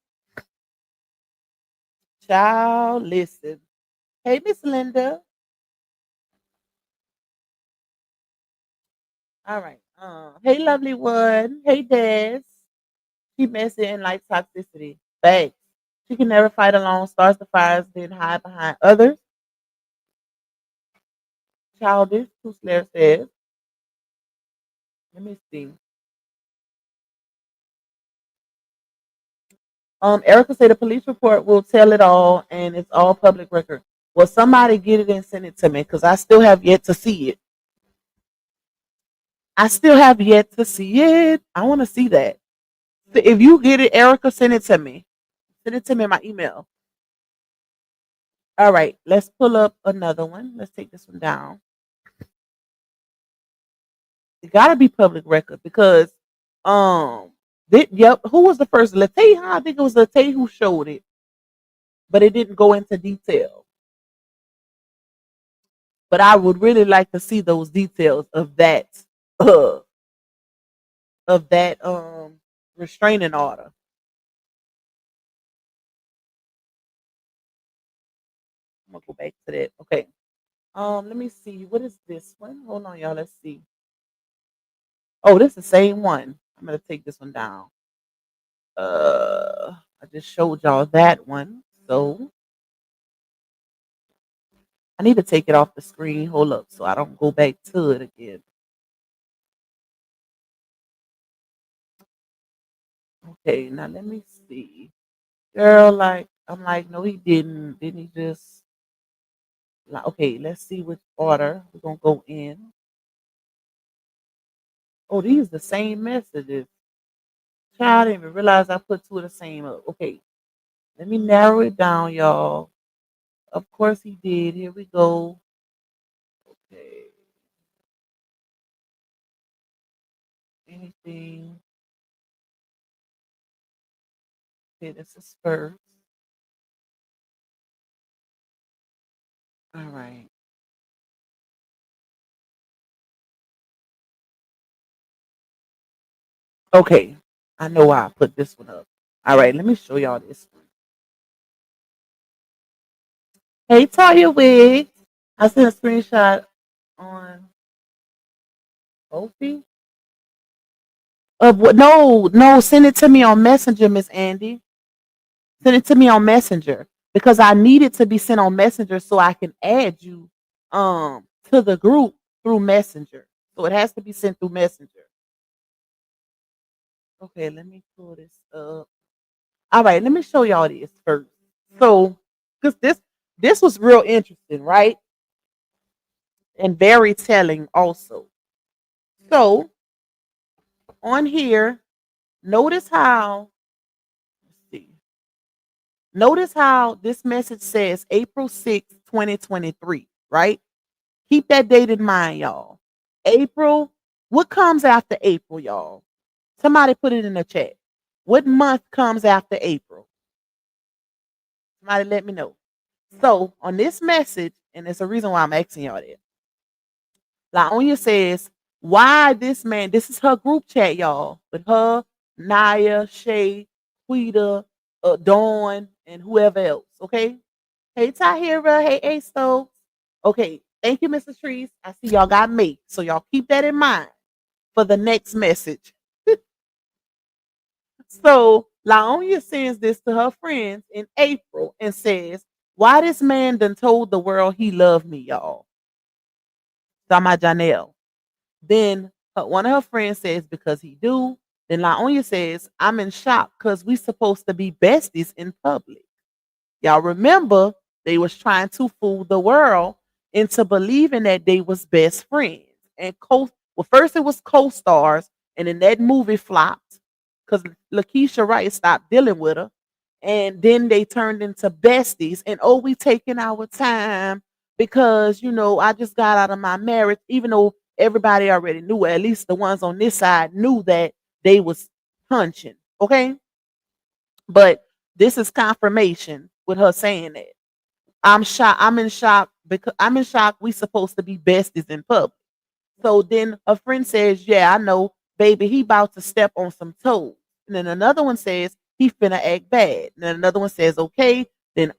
Child, listen. Hey, Miss Linda. All right. Hey, lovely one. Hey, Des. She messy and like toxicity. Facts. She can never fight alone, starts the fires, then hide behind others. Childish, who Slayer says. Let me see. Erica said the police report will tell it all and it's all public record. Well, somebody get it and send it to me because I still have yet to see it. I still have yet to see it. I want to see that. So if you get it, Erica, send it to me. Send it to me in my email. All right, let's pull up another one. Let's take this one down. It gotta be public record because yep, who was the first? Latay, huh? I think it was Latay who showed it, but it didn't go into detail. But I would really like to see those details uh, of that restraining order. I'm gonna go back to that. Okay. Let me see. What is this one? Hold on, y'all. Let's see. Oh, this is the same one. I'm gonna take this one down. I just showed y'all that one. So I need to take it off the screen. Hold up, so I don't go back to it again. Okay, now let me see. Girl, like I'm like, no, he didn't. Didn't he just like okay, let's see which order we're gonna go in. Oh, these the same messages. Child, I didn't even realize I put two of the same up. Okay, let me narrow it down, y'all. Of course he did. Here we go. Okay. Anything. Okay, this is first. All right. Okay. I know why I put this one up. All right, let me show y'all this one. Hey, Taya Wig. I sent a screenshot on Opie. Of what? No, no, send it to me on Messenger, Miss Andy. Send it to me on Messenger because I need it to be sent on Messenger so I can add you to the group through Messenger. So it has to be sent through Messenger. Okay, let me pull this up. All right, let me show y'all this first. So, because this was real interesting, right? And very telling also. So on here, notice how let's see. Notice how this message says April 6th, 2023, right? Keep that date in mind, y'all. April, what comes after April, y'all? Somebody put it in the chat. What month comes after April? Somebody let me know. So on this message, and there's a reason why I'm asking y'all that. Laonia says, why this man, this is her group chat, y'all, with her, Naya, Shay, Quita, Dawn, and whoever else, okay? Hey, Tahira. Hey, Asto. Okay, thank you, Mr. Trees. I see y'all got me. So y'all keep that in mind for the next message. So Laonia sends this to her friends in April and says, why this man done told the world he loved me, y'all? Talking about Janelle. Then one of her friends says, because he do. Then Laonia says, I'm in shock because we supposed to be besties in public. Y'all remember they was trying to fool the world into believing that they was best friends. And well, first it was co-stars, and then that movie flopped because Lakeisha Wright stopped dealing with her. And then they turned into besties. And oh, we taking our time because I just got out of my marriage, even though everybody already knew, at least the ones on this side knew that they was punching. Okay. But this is confirmation with her saying that. I'm shocked. I'm in shock because I'm in shock. We supposed to be besties in public. So then a friend says, yeah, I know, baby, he about to step on some toes. And then another one says, he finna act bad. And then another one says, okay, then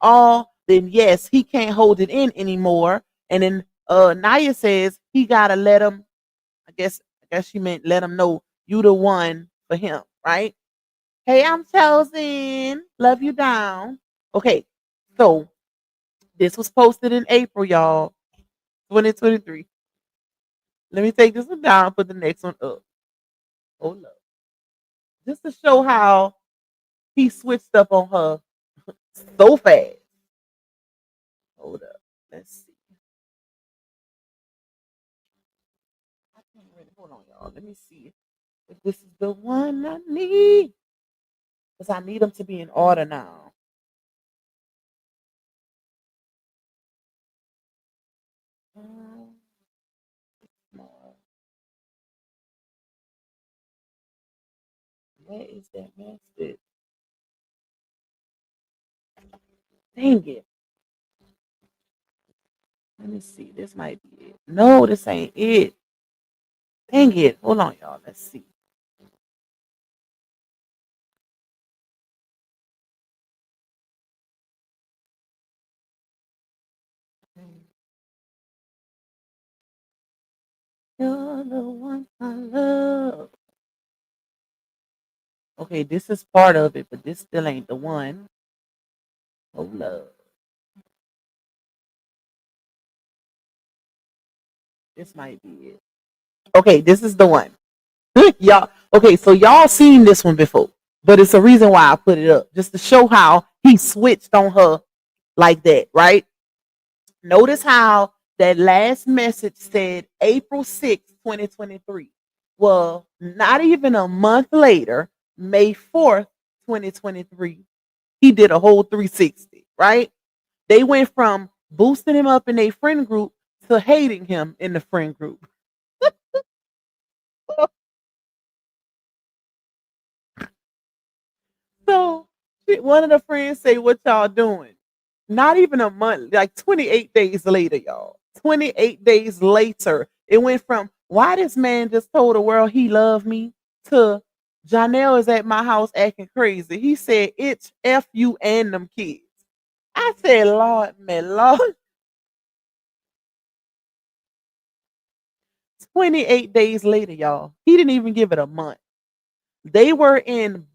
yes, he can't hold it in anymore. And then Naya says he gotta let him, I guess she meant let him know you the one for him, right? Hey, I'm chosen. Love you down. Okay, so this was posted in April, y'all, 2023. Let me take this one down, put the next one up. Hold up. Just to show how he switched up on her so fast. Hold up. Let's see. I can't really hold on, y'all. Let me see if this is the one I need. Because I need them to be in order now. Um, Where is that message? Dang it. Let me see. This might be it. No, this ain't it. Dang it. Hold on, y'all. Let's see. You're the one I love. Okay, this is part of it, but this still ain't the one. Oh, love. This might be it. Okay, this is the one. Y'all. Okay, so y'all seen this one before, but it's a reason why I put it up, just to show how he switched on her like that, right? Notice how that last message said April 6th, 2023. Well, not even a month later, May 4th, 2023, he did a whole 360, right? They went from boosting him up in a friend group to hating him in the friend group. So one of the friends say, "What y'all doing?" Not even a month, like 28 days later, y'all. 28 days later, it went from why this man just told the world he loved me to Janelle is at my house acting crazy. He said, "It's F you and them kids." I said, Lord, man, Lord. 28 days later, y'all. He didn't even give it a month. They were in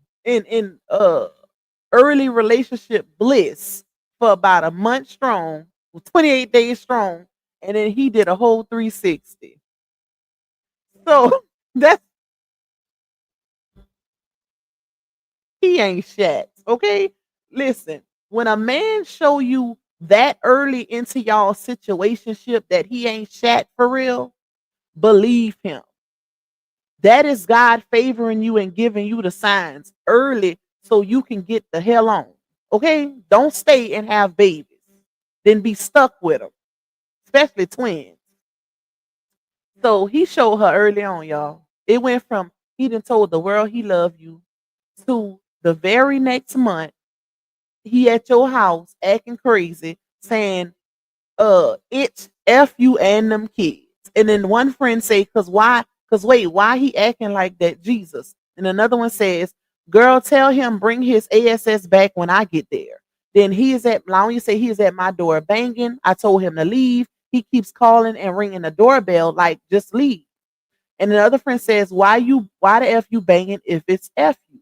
early relationship bliss for about a month strong, 28 days strong, and then he did a whole 360. So that's he ain't shat. Okay? Listen, when a man show you that early into y'all situationship that he ain't shat for real, believe him. That is God favoring you and giving you the signs early so you can get the hell on. Okay? Don't stay and have babies. Then be stuck with them, especially twins. So he showed her early on, y'all. It went from he done told the world he loved you to the very next month, he at your house acting crazy, saying, it's F you and them kids. And then one friend say, cause why? Cause wait, why he acting like that, Jesus? And another one says, girl, tell him bring his ASS back when I get there. Then he is at Lonia say he is at my door banging. I told him to leave. He keeps calling and ringing the doorbell, like just leave. And another friend says, why the F you banging if it's F you?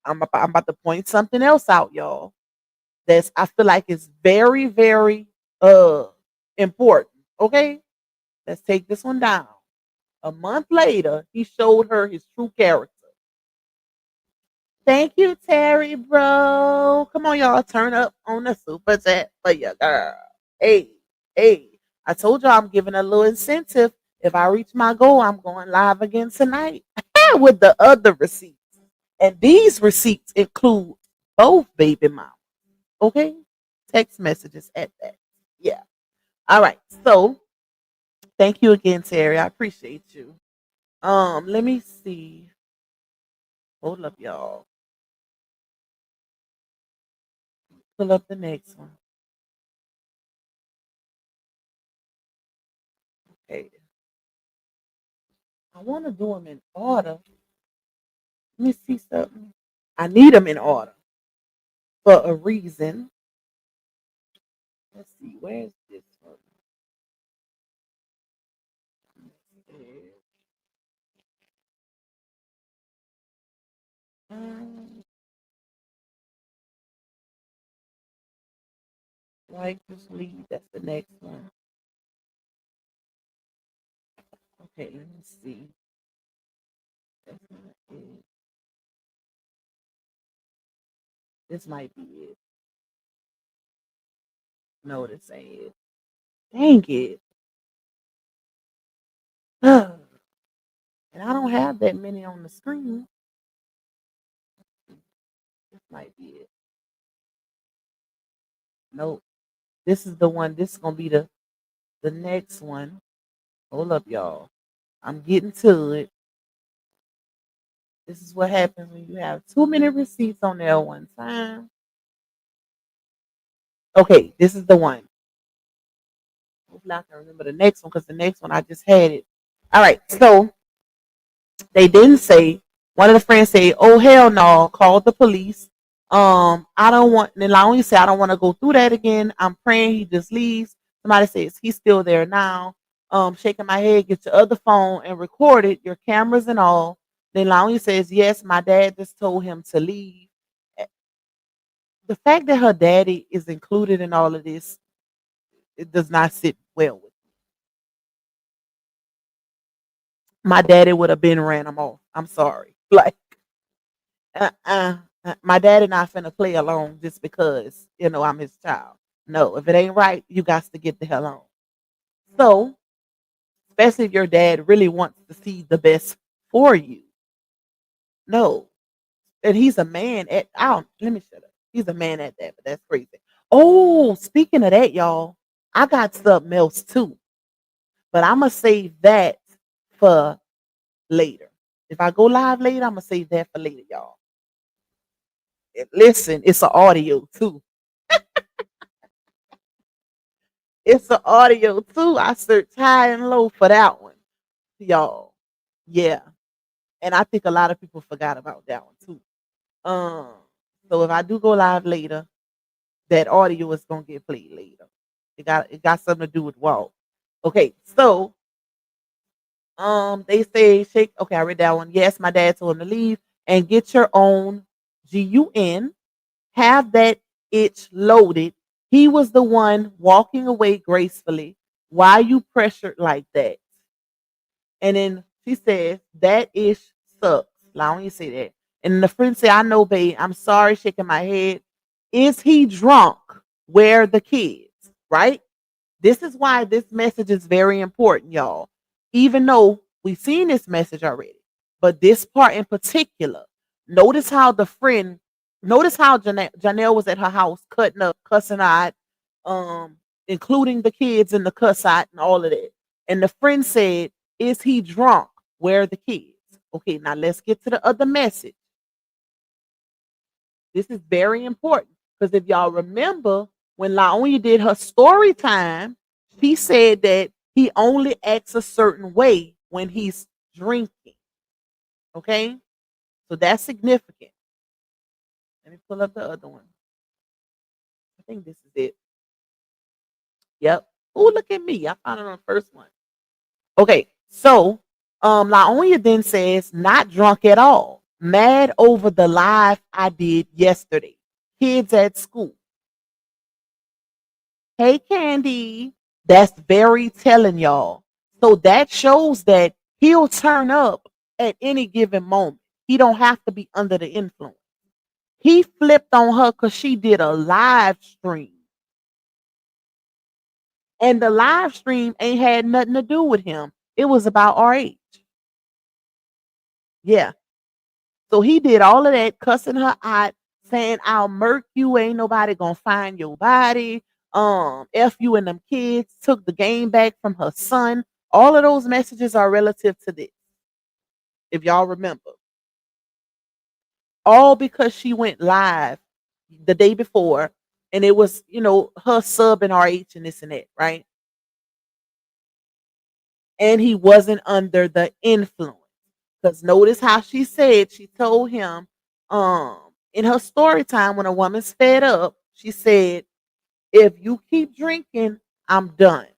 I'm about to point something else out, y'all. That's I feel like it's very, very uh important. Okay, let's take this one down. A month later, he showed her his true character. Thank you, Terry, bro. Come on, y'all, turn up on the super chat for your girl. Hey, hey, I told y'all I'm giving a little incentive. If I reach my goal, I'm going live again tonight with the other receipts. And these receipts include both baby moms. Okay, text messages at that. Yeah. All right. So thank you again, Terry. I appreciate you. Let me see. Hold up, y'all. Pull up the next one. Okay. I want to do them in order. Let me see something. I need them in order for a reason. Let's see. Where's this one? Like just leave. That's the next one. Okay, let me see. That's not it. This might be it. No, this ain't it. Dang it. And I don't have that many on the screen. This might be it. Nope. This is the one. This is gonna be the next one. Hold up, y'all. I'm getting to it. This is what happens when you have too many receipts on there at one time. Okay, this is the one. Hopefully I can remember the next one because the next one I just had it. All right, so they didn't say. One of the friends say, "Oh hell no!" Called the police. I don't want. And Lonia said, "I don't want to go through that again. I'm praying he just leaves." Somebody says he's still there now. Shaking my head. Get your other phone and record it. Your cameras and all. Then Lonia says, "Yes, my dad just told him to leave." The fact that her daddy is included in all of this, it does not sit well with me. My daddy would have been ran him off. I'm sorry. Like, my daddy not finna play along just because, I'm his child. No, if it ain't right, you got to get the hell on. So, especially if your dad really wants to see the best for you. No. And he's a man at, let me shut up. He's a man at that, but that's crazy. Oh, speaking of that, y'all, I got something else too. But I'm going to save that for later. If I go live later, I'm going to save that for later, y'all. Listen, it's an audio too. It's an audio too. I searched high and low for that one, y'all. Yeah. And I think a lot of people forgot about that one too. Um, so if I do go live later, that audio is gonna get played later. It got something to do with WOW. Okay, so they say shake. Okay, I read that one. Yes, my dad told him to leave and get your own GUN. Have that itch loaded. He was the one walking away gracefully. Why you pressured like that? And then she says, that ish sucks. Like, when you say that. And the friend said, I know, babe. I'm sorry, shaking my head. Is he drunk? Where are the kids? Right? This is why this message is very important, y'all. Even though we've seen this message already. But this part in particular, notice how Janelle was at her house cutting up, cussing out, including the kids in the cuss out and all of that. And the friend said, is he drunk? Where are the kids? Okay, now let's get to the other message. This is very important because if y'all remember when Laonia did her story time, she said that he only acts a certain way when he's drinking. Okay, so that's significant. Let me pull up the other one. I think this is it. Yep. Oh, look at me. I found it on the first one. Okay, so Laonia then says, not drunk at all. Mad over the live I did yesterday. Kids at school. Hey, Candy. That's very telling, y'all. So that shows that he'll turn up at any given moment. He don't have to be under the influence. He flipped on her because she did a live stream. And the live stream ain't had nothing to do with him. It was about RH. Yeah. So he did all of that, cussing her out, saying, I'll murk you, ain't nobody gonna find your body. F you and them kids, took the game back from her son. All of those messages are relative to this, if y'all remember. All because she went live the day before, and it was, her sub and RH and this and that, right? And he wasn't under the influence. Because notice how she said, she told him, in her story time, when a woman's fed up, she said, if you keep drinking, I'm done.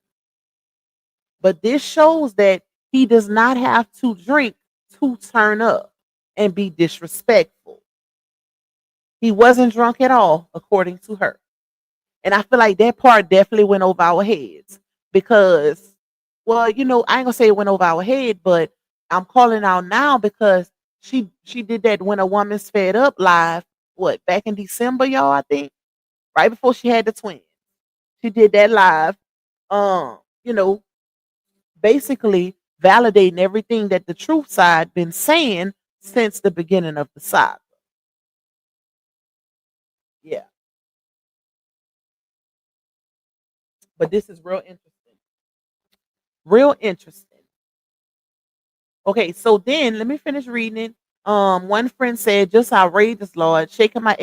But this shows that he does not have to drink to turn up and be disrespectful. He wasn't drunk at all, according to her. And I feel like that part definitely went over our heads because, well, I ain't gonna say it went over our head, but I'm calling out now because she did that When a Woman's Fed Up live, what, back in December, y'all, I think, right before she had the twins. She did that live, um, you know, basically validating everything that the truth side been saying since the beginning of the saga. Yeah, but this is real interesting. Real interesting. Okay, so then let me finish reading it. One friend said, "Just outrageous, Lord. Shaking my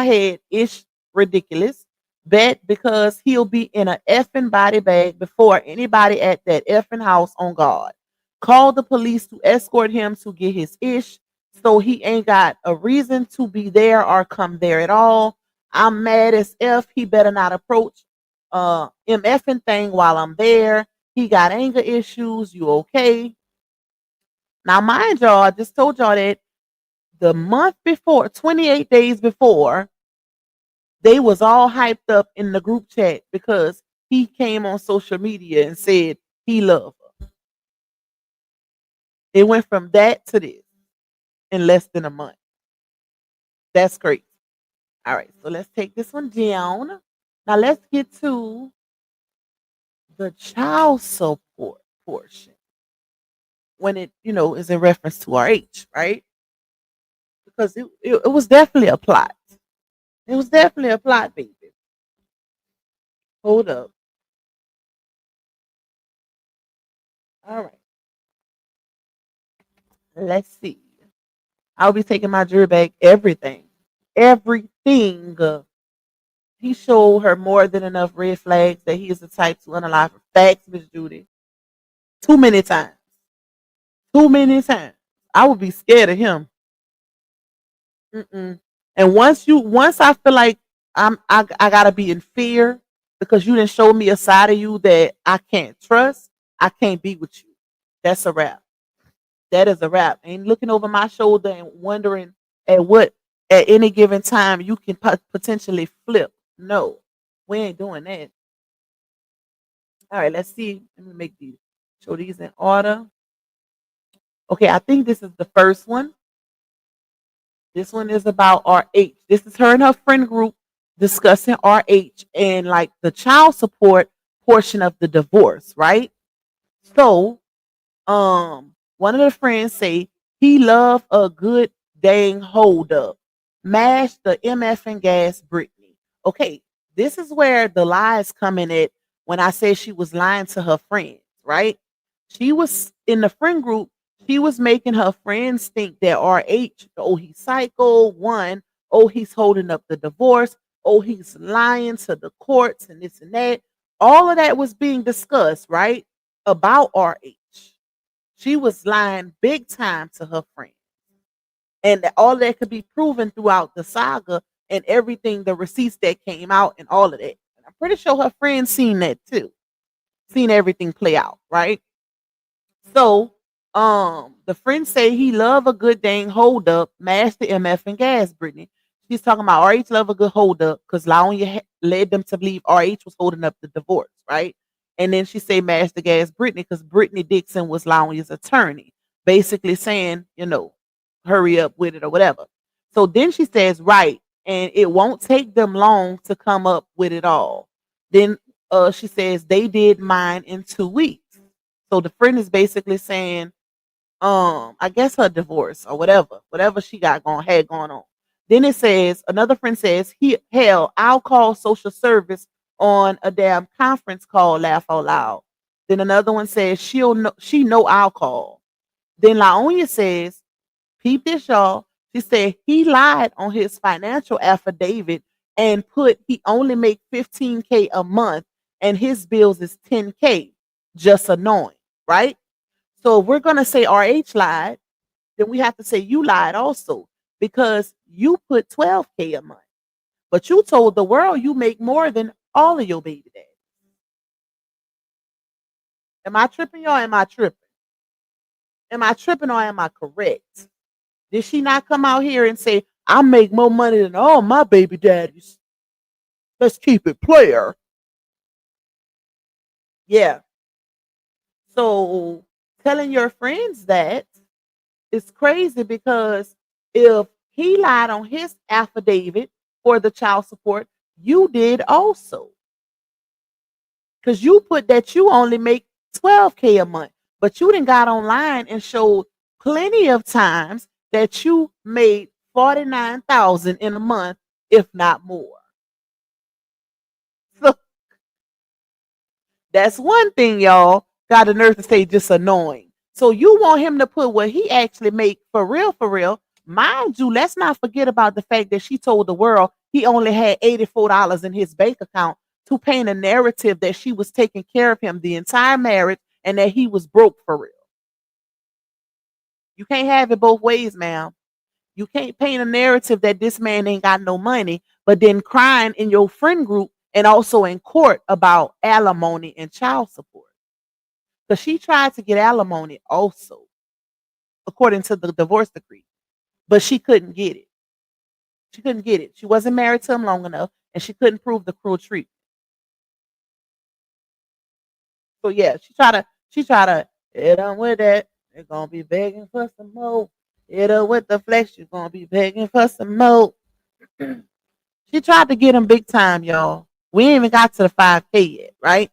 head. Ish ridiculous. Bet because he'll be in a effing body bag before anybody at that effing house on guard. Call the police to escort him to get his ish, so he ain't got a reason to be there or come there at all. I'm mad as f. He better not approach mfing thing while I'm there. He got anger issues. You okay?" Now, mind y'all, I just told y'all that the month before, 28 days before, they was all hyped up in the group chat because he came on social media and said he loved her. It went from that to this in less than a month. That's crazy. All right, so let's take this one down. Now let's get to the child support portion when it, is in reference to RH, right? Because it was definitely a plot. It was definitely a plot, baby. Hold up. All right. Let's see. I'll be taking my jury back. Everything. Everything. He showed her more than enough red flags that he is the type to unalive her facts, Miss Judy. Too many times. Too many times. I would be scared of him. Mm-mm. And once I feel like I gotta be in fear because you didn't show me a side of you that I can't trust, I can't be with you. That's a wrap. That is a wrap. Ain't looking over my shoulder and wondering at what at any given time you can potentially flip. No, we ain't doing that. All right, let's see. Let me make these show these in order. Okay, I think this is the first one. This one is about RH. This is her and her friend group discussing RH and like the child support portion of the divorce, right? So one of the friends say he love a good dang hold up. Mash the MF and gas Brittany. Okay, this is where the lies come in at when I say she was lying to her friends, right? She was in the friend group, she was making her friends think that RH, oh, he's psycho, one, oh, he's holding up the divorce, oh, he's lying to the courts and this and that. All of that was being discussed, right? About RH. She was lying big time to her friend. And that all that could be proven throughout the saga and everything, the receipts that came out and all of that. And I'm pretty sure her friends seen that too. Seen everything play out, right? So the friends say he love a good dang hold up, mash the MF and gas, Brittany. She's talking about RH love a good hold up because Lonia led them to believe RH was holding up the divorce, right? And then she say mash the gas, Brittany, because Brittany Dixon was Lonia's attorney, basically saying, hurry up with it or whatever. So then she says, right, and it won't take them long to come up with it all. Then she says they did mine in 2 weeks. So the friend is basically saying, I guess her divorce or whatever she had going on. Then it says another friend says, hell, I'll call social service on a damn conference call, laugh out loud. Then another one says she know I'll call. Then Laonia says, peep this, y'all. She said he lied on his financial affidavit and put he only make 15K a month and his bills is 10K. Just annoying, right? So if we're gonna say RH lied, then we have to say you lied also because you put 12K a month, but you told the world you make more than all of your baby daddies. Am I tripping, y'all? Am I tripping? Am I tripping or am I correct? Did she not come out here and say I make more money than all my baby daddies? Let's keep it player. Yeah. So telling your friends that is crazy because if he lied on his affidavit for the child support, you did also. Because you put that you only make 12K a month, but you done got online and showed plenty of times that you made 49,000 in a month, if not more. So that's one thing, y'all. Got the nerve to say just annoying. So you want him to put what he actually make for real, for real. Mind you, let's not forget about the fact that she told the world he only had $84 in his bank account to paint a narrative that she was taking care of him the entire marriage and that he was broke for real. You can't have it both ways, ma'am. You can't paint a narrative that this man ain't got no money, but then crying in your friend group and also in court about alimony and child support. Because she tried to get alimony also, according to the divorce decree, but she couldn't get it. She couldn't get it. She wasn't married to him long enough, and she couldn't prove the cruel treatment. So yeah, she tried to hit on with that. They're gonna be begging for some more. Hit her with the flex, you're gonna be begging for some more. She tried to get him big time, y'all. We ain't even got to the 5K yet, right?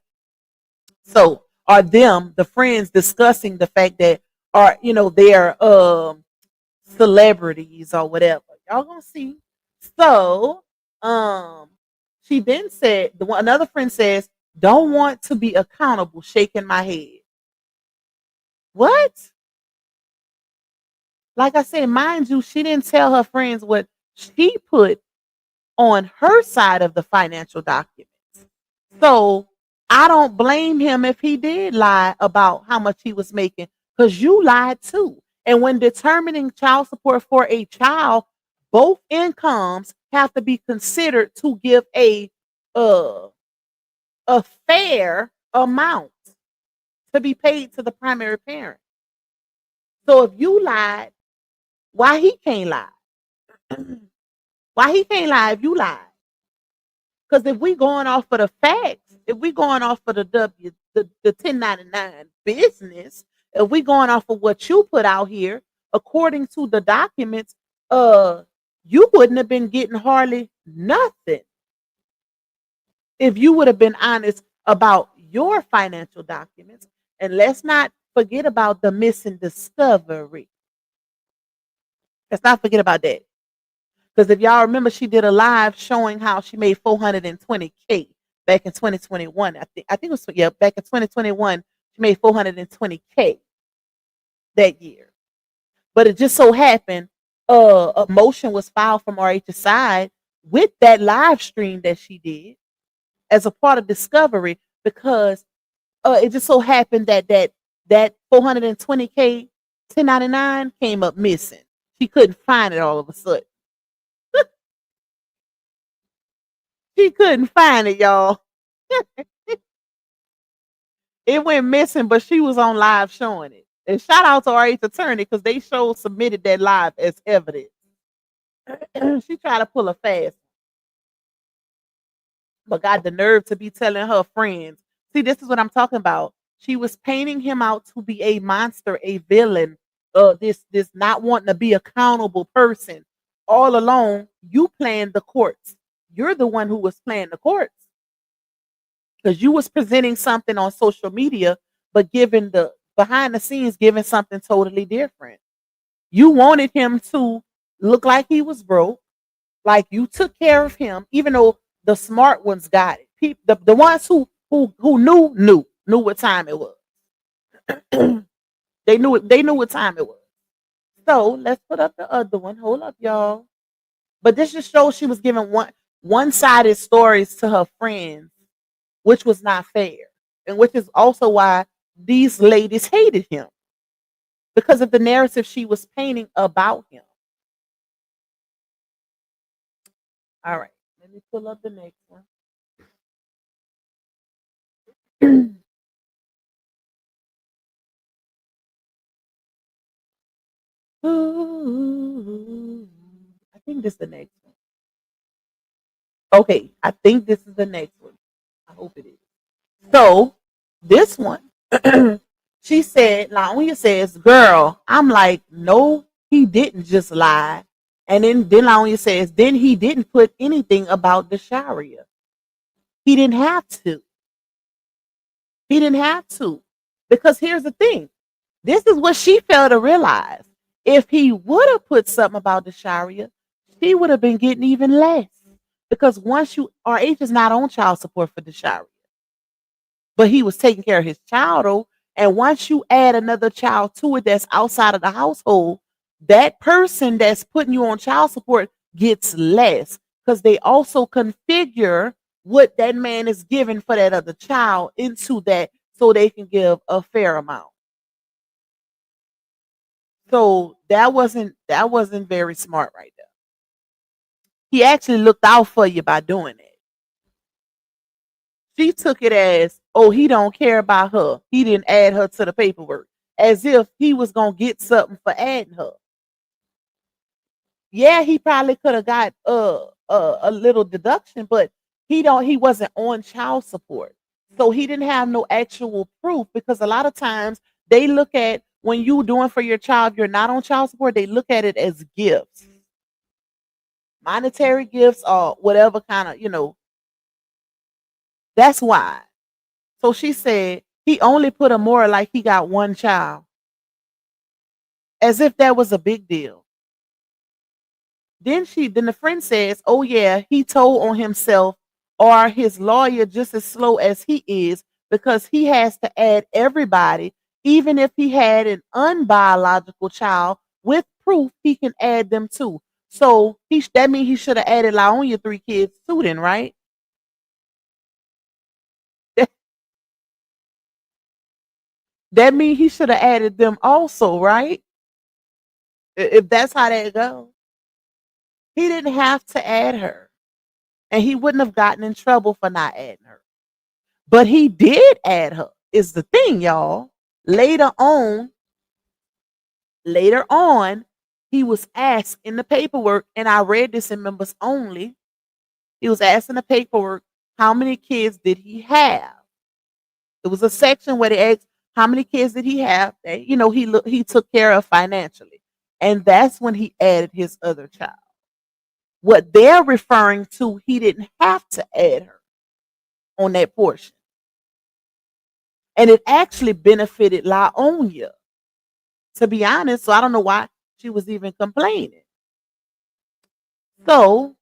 So are them the friends discussing the fact that are they're celebrities or whatever. Y'all gonna see. So she then said another friend says, don't want to be accountable, shaking my head. What? Like I said, mind you, she didn't tell her friends what she put on her side of the financial documents. So I don't blame him if he did lie about how much he was making, because you lied too. And when determining child support for a child, both incomes have to be considered to give uh, a fair amount to be paid to the primary parent. So if you lied, why he can't lie? Why he can't lie if you lied? Because if we going off of the facts, if we going off of the 1099 business, if we going off of what you put out here, according to the documents, you wouldn't have been getting hardly nothing if you would have been honest about your financial documents. And let's not forget about the missing discovery. Let's not forget about that. Because if y'all remember, she did a live showing how she made 420K back in 2021. I think it was back in 2021, she made 420K that year. But it just so happened a motion was filed from RH's side with that live stream that she did as a part of discovery, because it just so happened that 420K 1099 came up missing. She couldn't find it all of a sudden. She couldn't find it, y'all. It went missing, but she was on live showing it. And shout out to RH attorney because they submitted that live as evidence. She tried to pull a fast, but got the nerve to be telling her friends. See, this is what I'm talking about. She was painting him out to be a monster, a villain, this not wanting to be accountable person. All along, you playing the courts. You're the one who was playing the courts. Because you was presenting something on social media, but giving the behind the scenes, giving something totally different. You wanted him to look like he was broke, like you took care of him, even though the smart ones got it. The ones who knew what time it was. They knew it. They knew what time it was. So let's put up the other one. Hold up, y'all. But this just shows she was giving one-sided stories to her friends, which was not fair. And which is also why these ladies hated him. Because of the narrative she was painting about him. All right. Let me pull up the next one. Ooh, I think this is the next one. Okay, I think this is the next one. I hope it is. So this one, she said, Laonia says, girl, I'm like, no, he didn't just lie. And then Laonia says, then he didn't put anything about the Sharia. He didn't have to. He didn't have to. Because here's the thing. This is what she failed to realize. If he would have put something about the Sharia, she would have been getting even less. Because once you RH is not on child support for the Sharia, but he was taking care of his child. Oh, and once you add another child to it that's outside of the household, that person that's putting you on child support gets less because they also configure what that man is giving for that other child into that so they can give a fair amount. So that wasn't very smart right there. He actually looked out for you by doing it. She took it as, oh, he don't care about her. He didn't add her to the paperwork, as if he was gonna get something for adding her. Yeah, he probably could have got a little deduction, but he wasn't on child support, so he didn't have no actual proof. Because a lot of times they look at when you doing for your child, if you're not on child support, they look at it as gifts, monetary gifts or whatever kind of That's why. So she said he only put a more like he got one child, as if that was a big deal. Then the friend says, "Oh yeah, he told on himself, or his lawyer just as slow as he is because he has to add everybody, even if he had an unbiological child with proof he can add them too." So that means he should have added Laonia 3 kids too, then, right? That means he should have added them also, right? If that's how that goes. He didn't have to add her, and he wouldn't have gotten in trouble for not adding her. But he did add her, is the thing, y'all. Later on, later on, he was asked in the paperwork, and I read this in members only. He was asked in the paperwork, how many kids did he have? It was a section where they asked how many kids did he have that he took care of financially. And that's when he added his other child. What they're referring to, he didn't have to add her on that portion. And it actually benefited Laonia, to be honest. So I don't know why she was even complaining. So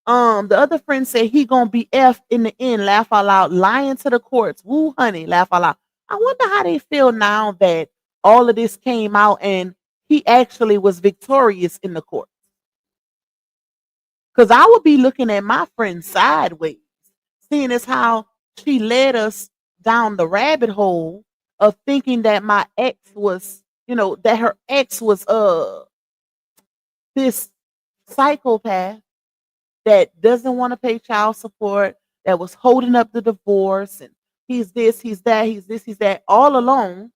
the other friend said he gonna be F in the end, laugh out loud, lying to the courts. Woo honey, laugh out loud. I wonder how they feel now that all of this came out and he actually was victorious in the court. Because I would be looking at my friend sideways, seeing as how she led us down the rabbit hole of thinking that my ex was, that her ex was this psychopath that doesn't want to pay child support, that was holding up the divorce, and he's this, he's that, he's this, he's that. All along,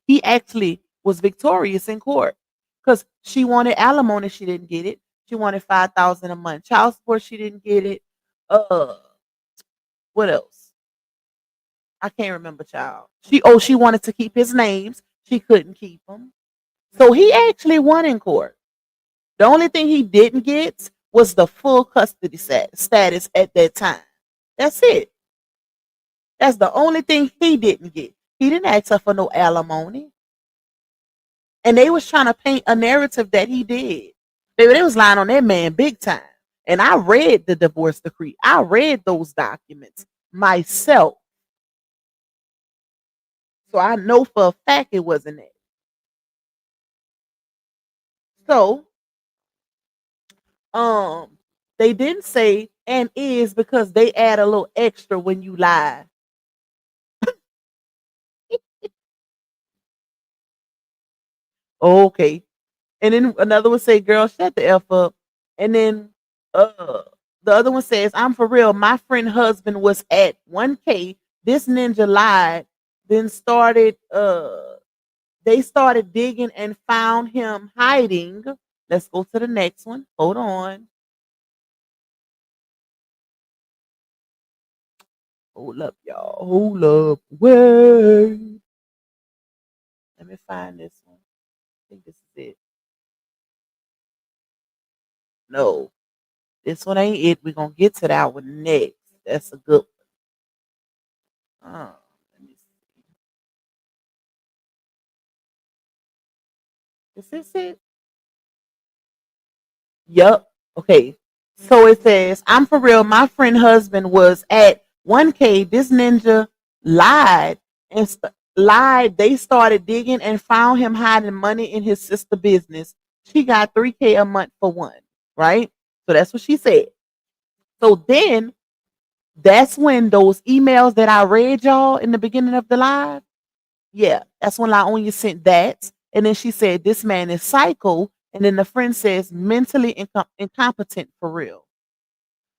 he actually was victorious in court because she wanted alimony, she didn't get it. She wanted 5,000 a month child support, she didn't get it. What else? I can't remember, child. She wanted to keep his names, she couldn't keep them. So he actually won in court. The only thing he didn't get was the full custody status at that time. That's it. That's the only thing he didn't get. He didn't ask her for no alimony. And they was trying to paint a narrative that he did. They was lying on that man big time. And I read the divorce decree. I read those documents myself. So I know for a fact it wasn't it. So they didn't say and is because they add a little extra when you lie. Okay. And then another one say, girl, shut the F up. And then the other one says, I'm for real. My friend husband was at 1K. This ninja lied, then they started digging and found him hiding. Let's go to the next one. Hold on. Hold up, y'all. Hold up. Wait. Let me find this one. I think this is it. No, this one ain't it. We're gonna get to that one next. That's a good one. Let me see. Is this it? Yup. Okay. So it says, I'm for real. My friend husband was at 1K. This ninja lied lied. They started digging and found him hiding money in his sister business. She got 3K a month for one. Right? So that's what she said. So then that's when those emails that I read y'all in the beginning of the live, yeah, that's when Laonya sent that. And then she said, this man is psycho. And then the friend says, mentally incompetent for real.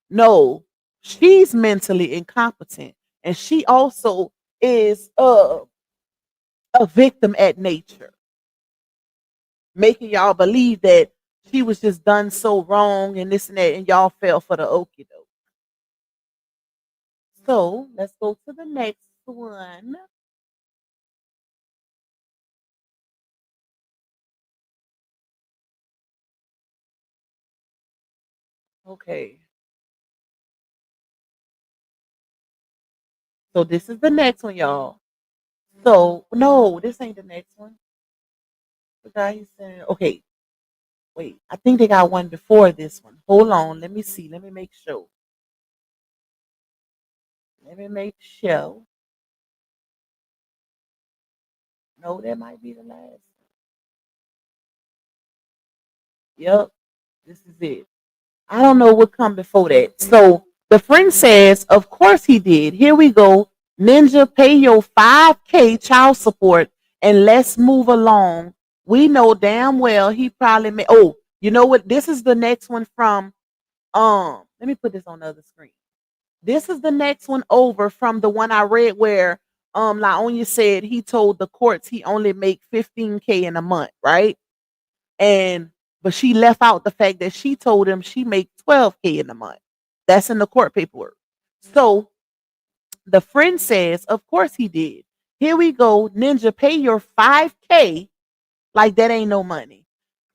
No, she's mentally incompetent. And she also is a victim at nature, making y'all believe that she was just done so wrong and this and that, and y'all fell for the okie doke. So let's go to the next one. Okay. So this is the next one, y'all. So no, this ain't the next one. The guy he's saying, okay, wait. I think they got one before this one. Hold on. Let me see. Let me make sure. Let me make sure. No, that might be the last. Yep, this is it. I don't know what come before that. So the friend says, of course he did. Here we go. Ninja, pay your 5K child support and let's move along. We know damn well he probably made. Oh, you know what? This is the next one from let me put this on the other screen. This is the next one over from the one I read where Laonya said he told the courts he only make 15K in a month, right? And but she left out the fact that she told him she make 12K in a month. That's in the court paperwork. So the friend says, of course he did. Here we go. Ninja, pay your 5K like that ain't no money.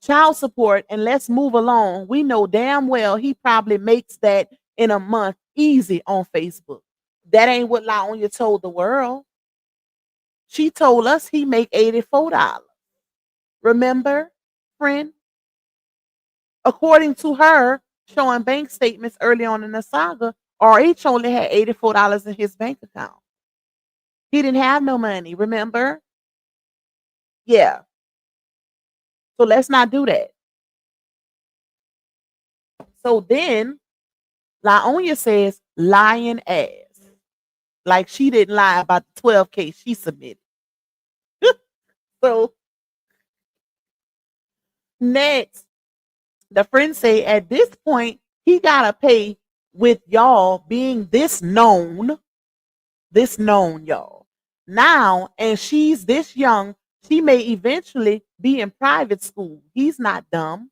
Child support, and let's move along. We know damn well he probably makes that in a month easy on Facebook. That ain't what Laonya told the world. She told us he make $84. Remember, friend? According to her, showing bank statements early on in the saga, RH only had $84 in his bank account. He didn't have no money, remember? Yeah. So let's not do that. So then Laonya says lying ass. Like she didn't lie about the 12K she submitted. So next, the friend say at this point, he gotta pay with y'all being this known, y'all. Now, and she's this young, she may eventually be in private school. He's not dumb.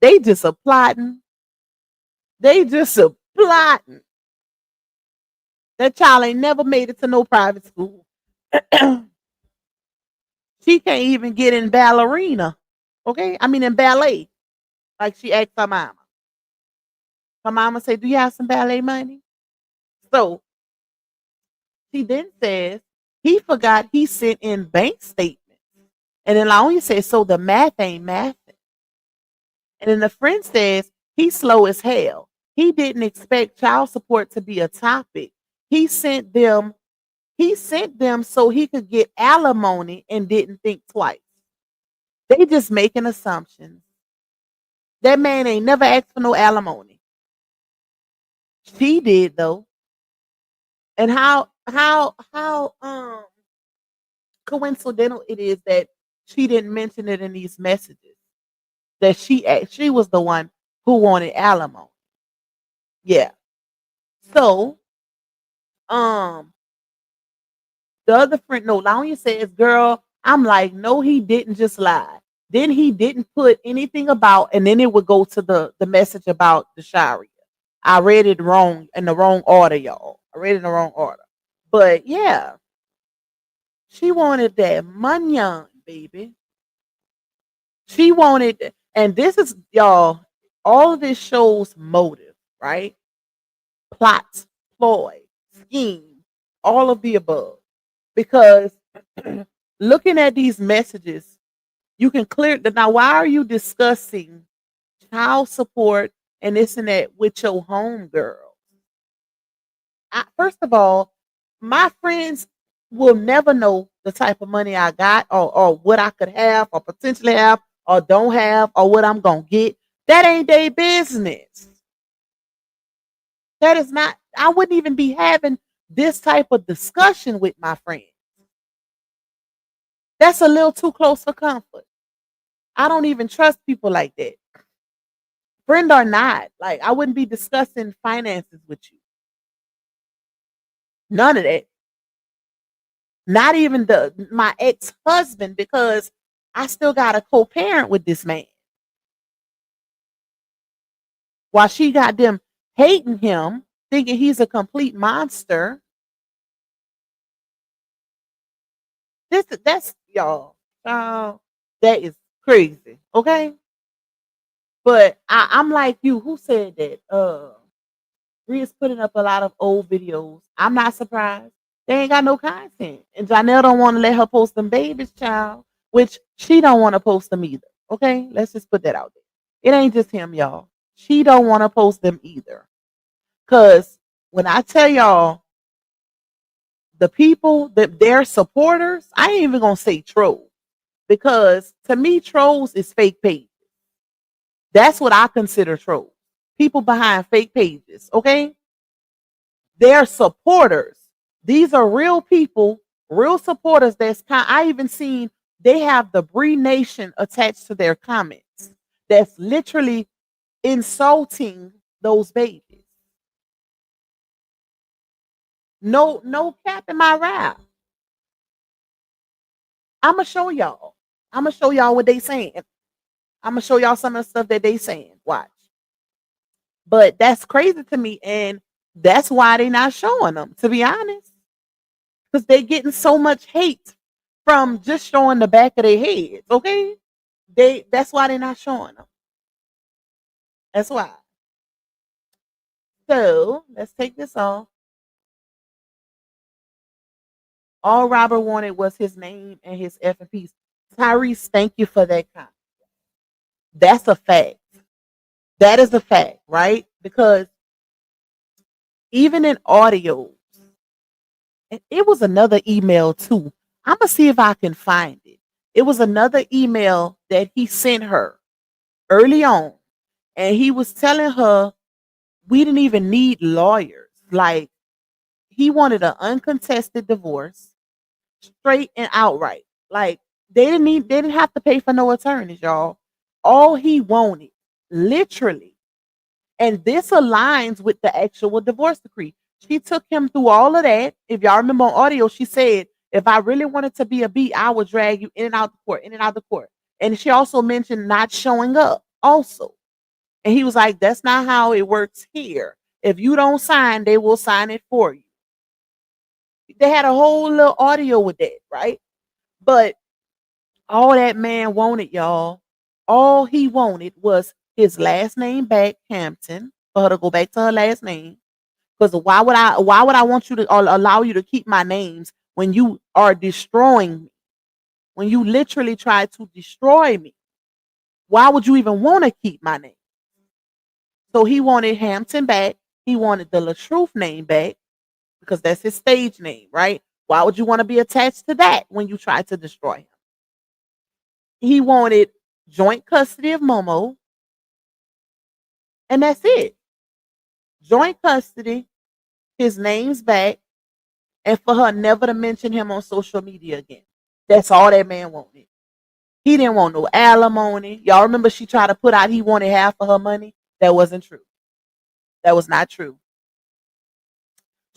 They just a plotting. They just a plotting. That child ain't never made it to no private school. She can't even get in ballerina. Okay? I mean in ballet. Like she asked her mama. Her mama said, do you have some ballet money? So she then says he forgot he sent in bank statements. And then Laonya says, so the math ain't math. And then the friend says he's slow as hell. He didn't expect child support to be a topic. He sent them so he could get alimony and didn't think twice. They just making assumptions. That man ain't never asked for no alimony. She did though. And how coincidental it is that she didn't mention it in these messages. That she was the one who wanted alimony. Yeah. So the other friend, no, Laonya says, girl, I'm like, no, he didn't just lie. Then he didn't put anything about, and then it would go to the message about the Sharia. I read it wrong in the wrong order, y'all. I read it in the wrong order. But yeah, she wanted that money, baby. She wanted, and this is y'all. All of this shows motive, right? Plots, ploy, scheme, all of the above. Because looking at these messages, you can clear that. Now, why are you discussing child support and this and that with your home girl? First of all, my friends will never know the type of money I got or what I could have or potentially have or don't have or what I'm going to get. That ain't their business. That is not, I wouldn't even be having this type of discussion with my friends. That's a little too close for comfort. I don't even trust people like that. Friend or not, like I wouldn't be discussing finances with you. None of that. Not even my ex-husband, because I still got a co-parent with this man. While she got them hating him, thinking he's a complete monster. That's y'all. That is crazy. Okay. But I'm like you. Who said that? Ria's putting up a lot of old videos. I'm not surprised. They ain't got no content. And Janelle don't want to let her post them babies, child. Which she don't want to post them either. Okay? Let's just put that out there. It ain't just him, y'all. She don't want to post them either. Cause when I tell y'all the people that they're supporters, I ain't even gonna say trolls. Because to me, trolls is fake pages. That's what I consider trolls. People behind fake pages, okay? They're supporters. These are real people, real supporters. I even seen they have the Bree Nation attached to their comments. That's literally insulting those babies. No cap in my rap. I'ma show y'all. I'ma show y'all what they saying. I'ma show y'all some of the stuff that they saying. Watch. But that's crazy to me, and that's why they not showing them, to be honest. Because they getting so much hate from just showing the back of their heads, okay? That's why they're not showing them. That's why. So let's take this off. All Robert wanted was his name and his F and P's. Tyrese, thank you for that comment. That's a fact. That is a fact, right? Because even in audio, and it was another email too. I'm gonna see if I can find it. It was another email that he sent her early on, and he was telling her we didn't even need lawyers. Like he wanted an uncontested divorce, straight and outright. Like they didn't have to pay for no attorneys, y'all. All he wanted, literally, and this aligns with the actual divorce decree. She took him through all of that. If y'all remember on audio, she said, if I really wanted to be a B, I would drag you in and out the court, in and out the court. And she also mentioned not showing up also. And he was like, that's not how it works here. If you don't sign, they will sign it for you. They had a whole little audio with that, right? But all that man wanted, y'all, all he wanted was his last name back, Hampton, for her to go back to her last name. Because why would I want you to or allow you to keep my names when you are destroying me? When you literally try to destroy me? Why would you even want to keep my name? So he wanted Hampton back. He wanted the LaTruth name back because that's his stage name, right? Why would you want to be attached to that when you try to destroy him? He wanted joint custody of Momo. And that's it. Joint custody, his name's back, and for her never to mention him on social media again. That's all that man wanted. He didn't want no alimony. Y'all remember she tried to put out he wanted half of her money? That wasn't true. That was not true.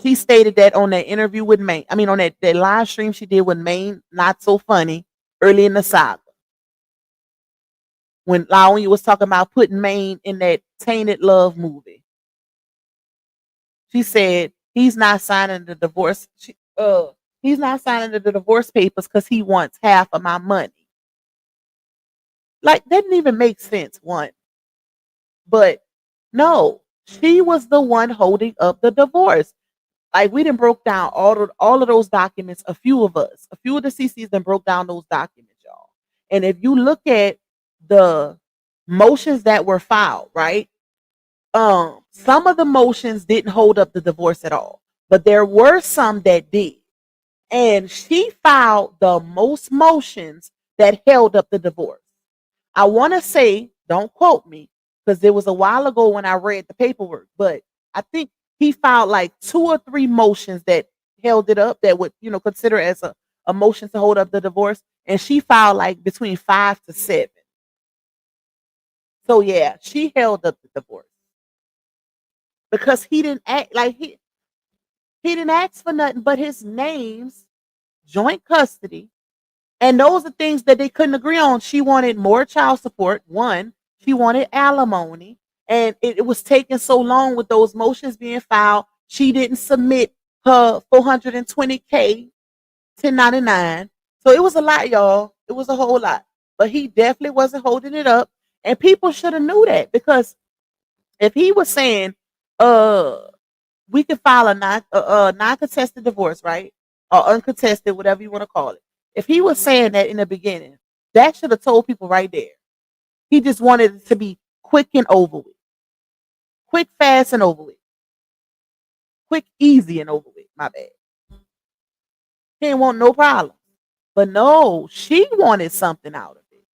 She stated that on that interview with Maine. I mean, on that live stream she did with Maine, Not So Funny, early in the saga. When Lonia was talking about putting Maine in that Tainted Love movie. She said, he's not signing the divorce. He's not signing the divorce papers because he wants half of my money. Like, that didn't even make sense. One, but no, she was the one holding up the divorce. Like, we done broke down all of those documents. A few of the CCs then broke down those documents, y'all. And if you look at the motions that were filed, right? Some of the motions didn't hold up the divorce at all, but there were some that did. And she filed the most motions that held up the divorce. I want to say, don't quote me, because it was a while ago when I read the paperwork, but I think he filed like 2 or 3 motions that held it up that would, consider as a motion to hold up the divorce. And she filed like between 5 to 7. So yeah, she held up the divorce because he didn't act like he didn't ask for nothing but his name's joint custody. And those are things that they couldn't agree on. She wanted more child support. One, she wanted alimony. And it was taking so long with those motions being filed. She didn't submit her 420K 1099. So it was a lot, y'all. It was a whole lot. But he definitely wasn't holding it up. And people should have knew that, because if he was saying, we could file a non-contested divorce, right? Or uncontested, whatever you want to call it. If he was saying that in the beginning, that should have told people right there. He just wanted it to be quick and over with. Quick, fast, and over with. Quick, easy, and over with. My bad. He didn't want no problem. But no, she wanted something out of it.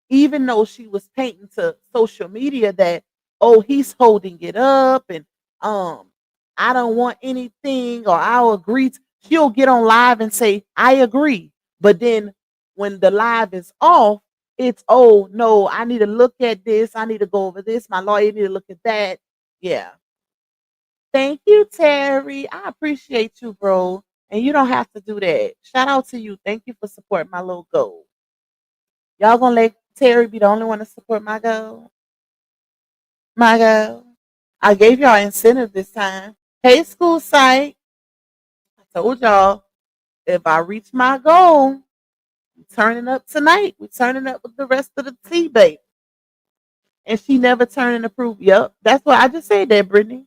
Even though she was painting to social media that, oh, he's holding it up, and I don't want anything, or I'll agree. She'll get on live and say, I agree. But then when the live is off, it's, oh no, I need to look at this. I need to go over this. My lawyer need to look at that. Yeah. Thank you, Terry. I appreciate you, bro. And you don't have to do that. Shout out to you. Thank you for supporting my little goal. Y'all gonna let Terry be the only one to support my goal? My goal. I gave y'all incentive this time. Hey, school site. I told y'all, if I reach my goal, I'm turning up tonight. We're turning up with the rest of the tea, baby. And she never turned in the proof. Yep. That's what I just said that, Brittany.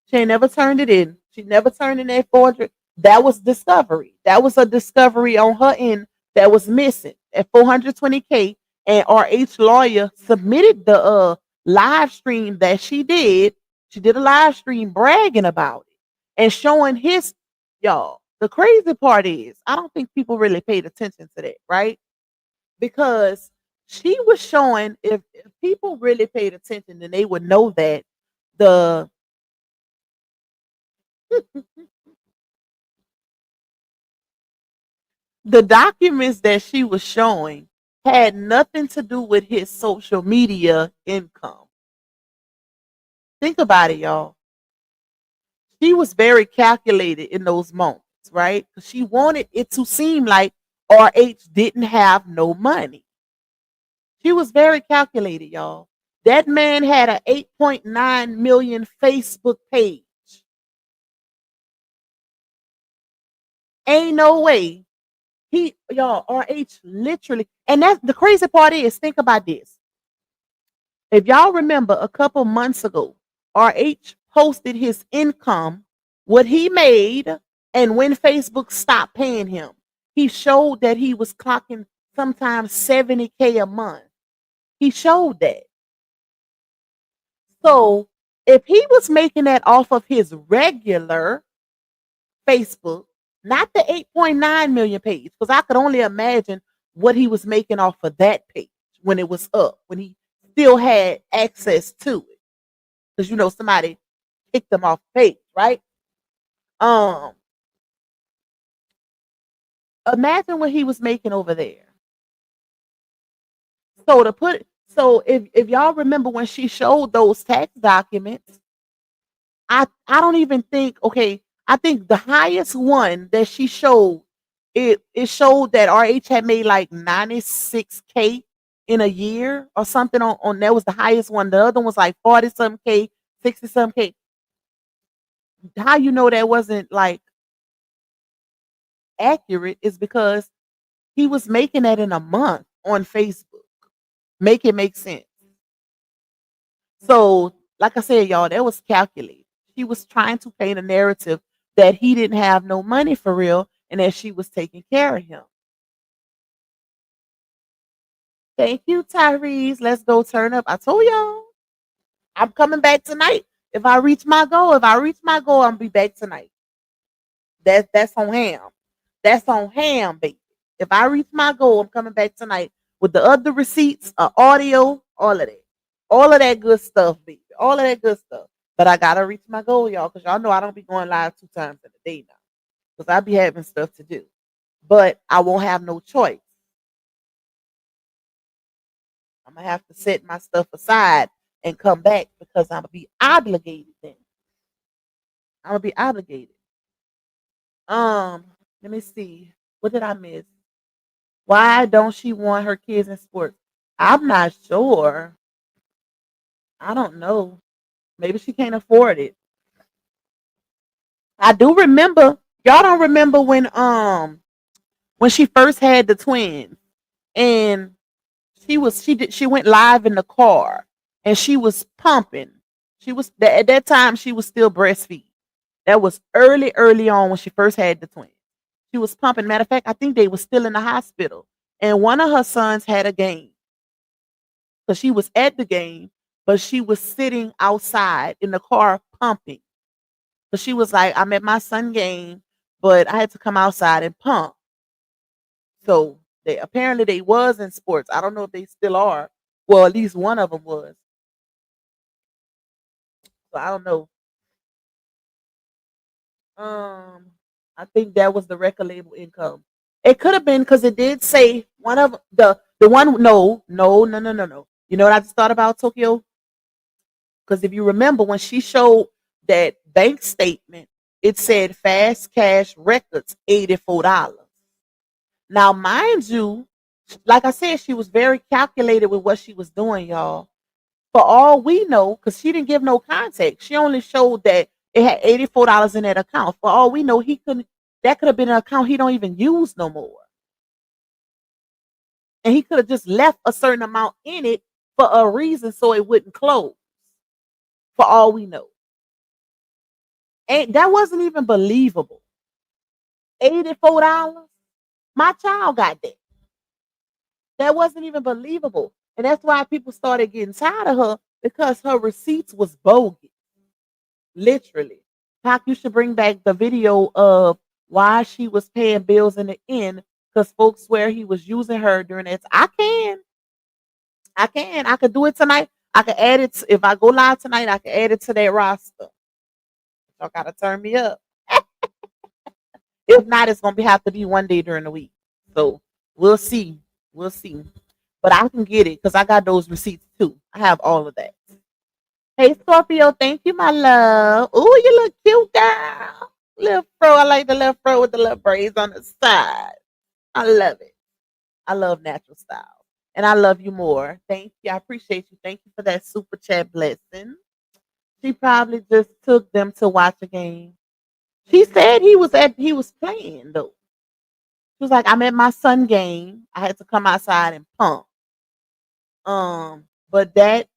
She ain't never turned it in. She never turned in that 400. That was discovery. That was a discovery on her end that was missing at 420K. And RH lawyer submitted the live stream that she did. She did a live stream bragging about it and showing his, y'all. The crazy part is, I don't think people really paid attention to that, right? Because she was showing, if people really paid attention, then they would know that the the documents that she was showing had nothing to do with his social media income. Think about it, y'all. She was very calculated in those moments, right? Because she wanted it to seem like RH didn't have no money. She was very calculated, y'all. That man had an 8.9 million Facebook page. Ain't no way. Y'all, RH literally, and that's the crazy part is, think about this. If y'all remember a couple months ago, RH posted his income, what he made, and when Facebook stopped paying him. He showed that he was clocking sometimes 70K a month. He showed that. So if he was making that off of his regular Facebook, not the 8.9 million page, because I could only imagine what he was making off of that page when it was up, when he still had access to it. Because somebody kicked them off the page, right? Imagine what he was making over there. So if y'all remember when she showed those tax documents, I don't even think, okay, I think the highest one that she showed, it showed that RH had made like 96K in a year or something on that was the highest one. The other one was like 40 something K, 60 something K. how you know that wasn't like accurate is because he was making that in a month on Facebook. Make it make sense. So, like I said, y'all, that was calculated. She was trying to paint a narrative that he didn't have no money for real and that she was taking care of him. Thank you, Tyrese. Let's go turn up. I told y'all I'm coming back tonight. If I reach my goal, I'm gonna be back tonight. That's on ham. That's on ham, baby. If I reach my goal, I'm coming back tonight with the other receipts, audio, all of that. All of that good stuff, baby. All of that good stuff. But I gotta reach my goal, y'all, because y'all know I don't be going live 2 times in a day now. Because I be having stuff to do. But I won't have no choice. I'm gonna have to set my stuff aside and come back because I'm gonna be obligated then. I'm gonna be obligated. Let me see. What did I miss? Why don't she want her kids in sports? I'm not sure. I don't know. Maybe she can't afford it. I do remember. Y'all don't remember when she first had the twins and she went live in the car and she was pumping. She was at that time she was still breastfeeding. That was early on when she first had the twins. She was pumping. Matter of fact, I think they were still in the hospital. And one of her sons had a game. So she was at the game, but she was sitting outside in the car pumping. So she was like, I'm at my son game, but I had to come outside and pump. So they apparently they was in sports. I don't know if they still are. Well, at least one of them was. So I don't know. I think that was the record label income. It could have been because it did say one of the one. No. You know what I just thought about, Tokyo? Because if you remember when she showed that bank statement, it said Fast Cash Records $84. Now, mind you, like I said, she was very calculated with what she was doing, y'all. For all we know, because she didn't give no context, she only showed that it had $84 in that account. For all we know, he couldn't. That could have been an account he don't even use no more, and he could have just left a certain amount in it for a reason so it wouldn't close. For all we know, and that wasn't even believable. $84. My child got that. That wasn't even believable, and that's why people started getting tired of her because her receipts was bogus. Literally. Pac, you should bring back the video of why she was paying bills in the end because folks swear he was using her during that. I can. I can. I could do it tonight. I could add it. If I go live tonight, I can add it to that roster. Y'all gotta turn me up. If not, it's gonna have to be one day during the week. So we'll see. We'll see. But I can get it because I got those receipts too. I have all of that. Hey Scorpio, thank you, my love. Oh, you look cute, girl. Little fro. I like the little fro with the little braids on the side. I love it. I love natural style. And I love you more. Thank you. I appreciate you. Thank you for that super chat blessing. She probably just took them to watch a game. She said he was playing though. She was like, I'm at my son game. I had to come outside and pump. But that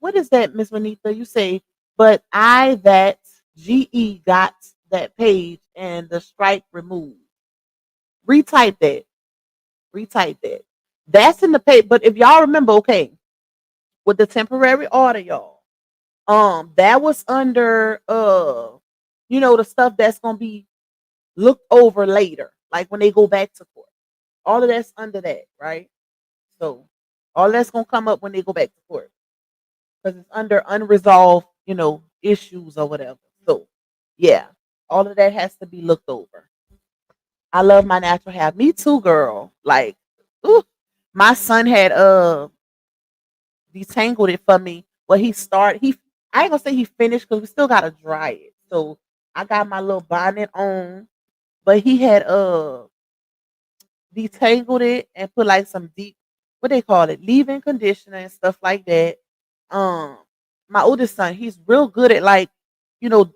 what is that, Miss Renita? You say, but I that GE got that page and the strike removed. Retype that. Retype that. That's in the page. But if y'all remember, okay, with the temporary order, y'all, that was under the stuff that's gonna be looked over later, like when they go back to court. All of that's under that, right? So all that's gonna come up when they go back to court because it's under unresolved, issues or whatever. So yeah, all of that has to be looked over. I love my natural hair. Me too, girl. Like, ooh, my son had detangled it for me. But I ain't gonna say he finished because we still gotta dry it. So I got my little bonnet on, but he had detangled it and put like some deep, what they call it, leave-in conditioner and stuff like that. Um, my oldest son, he's real good at like, you know,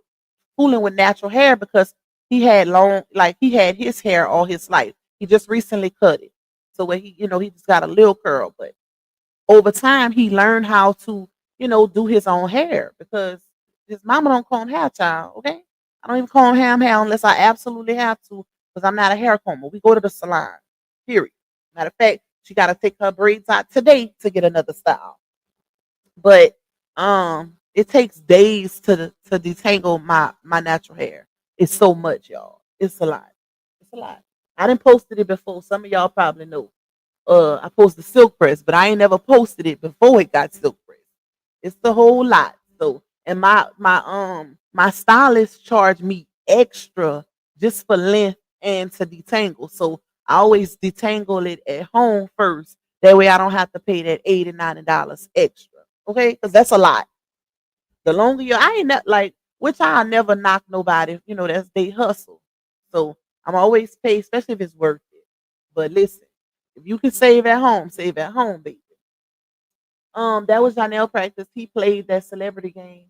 fooling with natural hair because he had long, like he had his hair all his life. He just recently cut it. So when he, he just got a little curl, but over time he learned how to, do his own hair because his mama don't comb hair, child. Okay. I don't even comb hair unless I absolutely have to because I'm not a hair comber. We go to the salon. Period. Matter of fact, she got to take her braids out today to get another style. But it takes days to detangle my natural hair. It's so much, y'all. It's a lot. It's a lot. I didn't posted it before. Some of y'all probably know. I posted silk press, but I ain't never posted it before it got silk press. It's the whole lot. So, and my stylist charged me extra just for length and to detangle. So I always detangle it at home first. That way I don't have to pay that $80-$90 extra. Okay, because that's a lot. The longer I ain't not like, which I'll never knock nobody. That's they hustle. So I'm always pay, especially if it's worth it. But listen, if you can save at home, baby. That was Janelle practice. He played that celebrity game.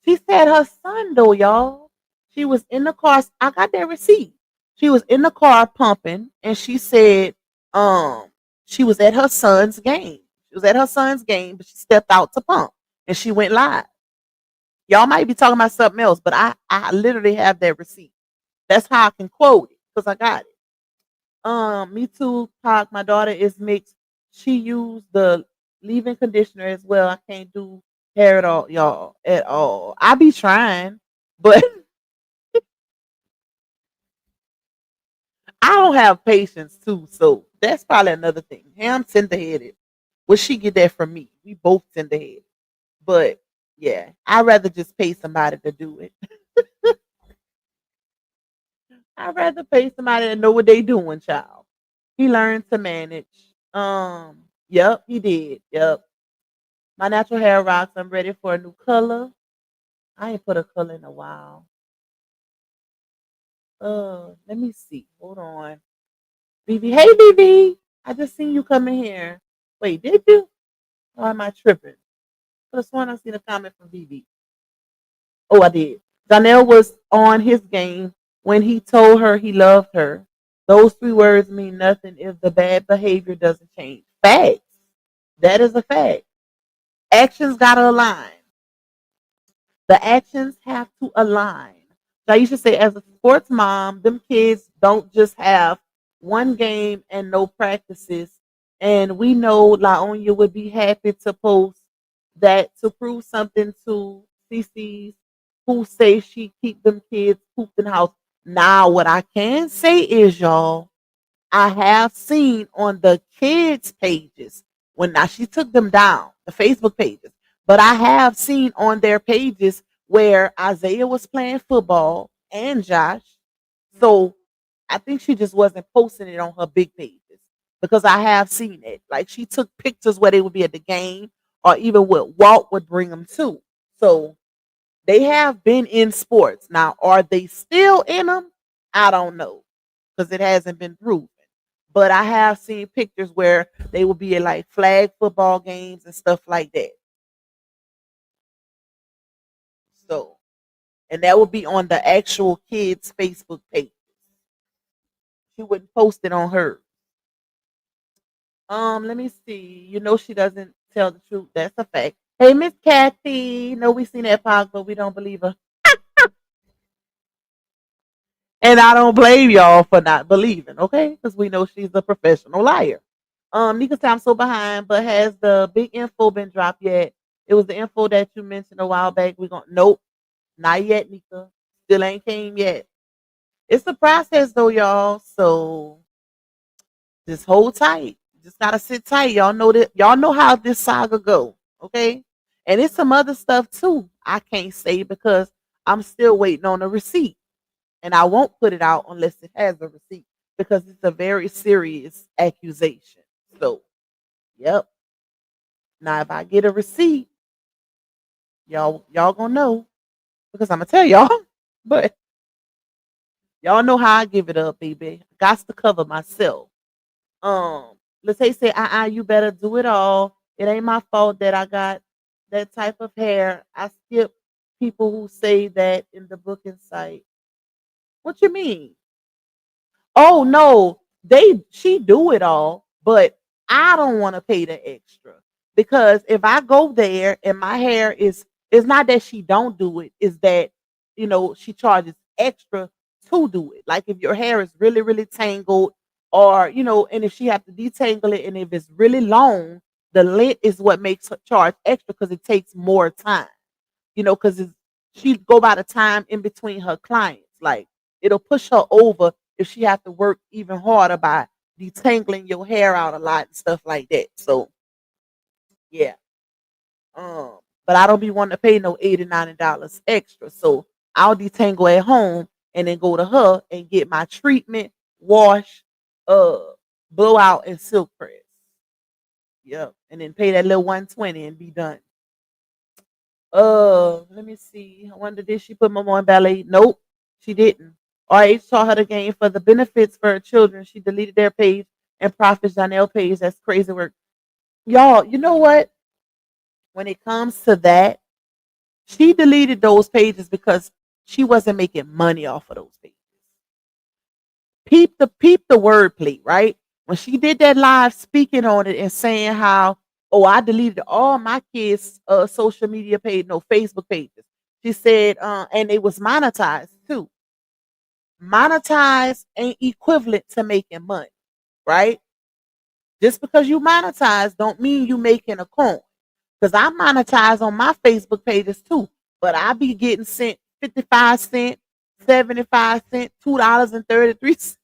She said her son though, y'all. She was in the car. I got that receipt. She was in the car pumping, and she said, she was at her son's game. She was at her son's game, but she stepped out to pump, and she went live. Y'all might be talking about something else, but I literally have that receipt. That's how I can quote it because I got it. Me too, Pac. My daughter is mixed. She used the leave-in conditioner as well. I can't do hair at all, y'all, at all. I be trying, but I don't have patience too. So that's probably another thing. Hey, I'm tender-headed. Well, she get that from me. We both tender-headed. But yeah, I'd rather just pay somebody to do it. I'd rather pay somebody to know what they doing, child. He learned to manage. Yep, he did. Yep. My natural hair rocks. I'm ready for a new color. I ain't put a color in a while. Let me see. Hold on. BB. Hey BB. I just seen you coming here. Wait, did you? Or am I tripping? Could have I seen a comment from BB. Oh, I did. Janelle was on his game when he told her he loved her. Those 3 words mean nothing if the bad behavior doesn't change. Facts. That is a fact. Actions gotta align. The actions have to align. So you should say, as a sports mom, them kids don't just have one game and no practices. And we know Laonia would be happy to post that to prove something to CC's who say she keep them kids cooped in the house. Now, what I can say is, y'all, I have seen on the kids' pages when now she took them down, the Facebook pages, but I have seen on their pages where Isaiah was playing football and Josh. So I think she just wasn't posting it on her big pages because I have seen it. Like she took pictures where they would be at the game or even what Walt would bring them to. So they have been in sports. Now, are they still in them? I don't know because it hasn't been proven. But I have seen pictures where they will be at like flag football games and stuff like that. So, and that would be on the actual kids' Facebook page. She wouldn't post it on hers. Let me see. She doesn't tell the truth. That's a fact. Hey, Miss Kathy. No, we seen that pog, but we don't believe her. And I don't blame y'all for not believing, okay? Because we know she's a professional liar. Nika said I'm so behind, but has the big info been dropped yet? It was the info that you mentioned a while back. Nope, not yet, Nika. Still ain't came yet. It's a process though, y'all. So just hold tight. Just gotta sit tight. Y'all know that. Y'all know how this saga go, okay? And it's some other stuff too. I can't say because I'm still waiting on a receipt. And I won't put it out unless it has a receipt because it's a very serious accusation. So, yep. Now, if I get a receipt, y'all gonna know because I'm gonna tell y'all. But y'all know how I give it up, baby. Got to cover myself. Let's say, you better do it all. It ain't my fault that I got that type of hair. I skip people who say that in the booking site. What you mean? Oh no, she do it all, but I don't want to pay the extra because if I go there and my hair is, it's not that she don't do it, is that she charges extra to do it. Like if your hair is really really tangled, or and if she have to detangle it, and if it's really long, the length is what makes her charge extra because it takes more time. Because she go by the time in between her clients. Like it'll push her over if she have to work even harder by detangling your hair out a lot and stuff like that. So yeah. But I don't be wanting to pay no $80-$90 extra. So I'll detangle at home and then go to her and get my treatment, wash, blowout, and silk press. Yep. And then pay that little $120 and be done. Let me see. I wonder, did she put Mama in ballet? Nope, she didn't. RH taught her the game for the benefits for her children. She deleted their page and Prophet Janelle page. That's crazy work. Y'all, you know what? When it comes to that, she deleted those pages because she wasn't making money off of those pages. Peep the wordplay, right? When she did that live speaking on it and saying how, oh, I deleted all my kids' social media page, no Facebook pages. She said, and it was monetized too. Monetize ain't equivalent to making money, right? Just because you monetize don't mean you making a coin. Because I monetize on my Facebook pages too, but I be getting sent 55 cents, 75 cents, $2.33.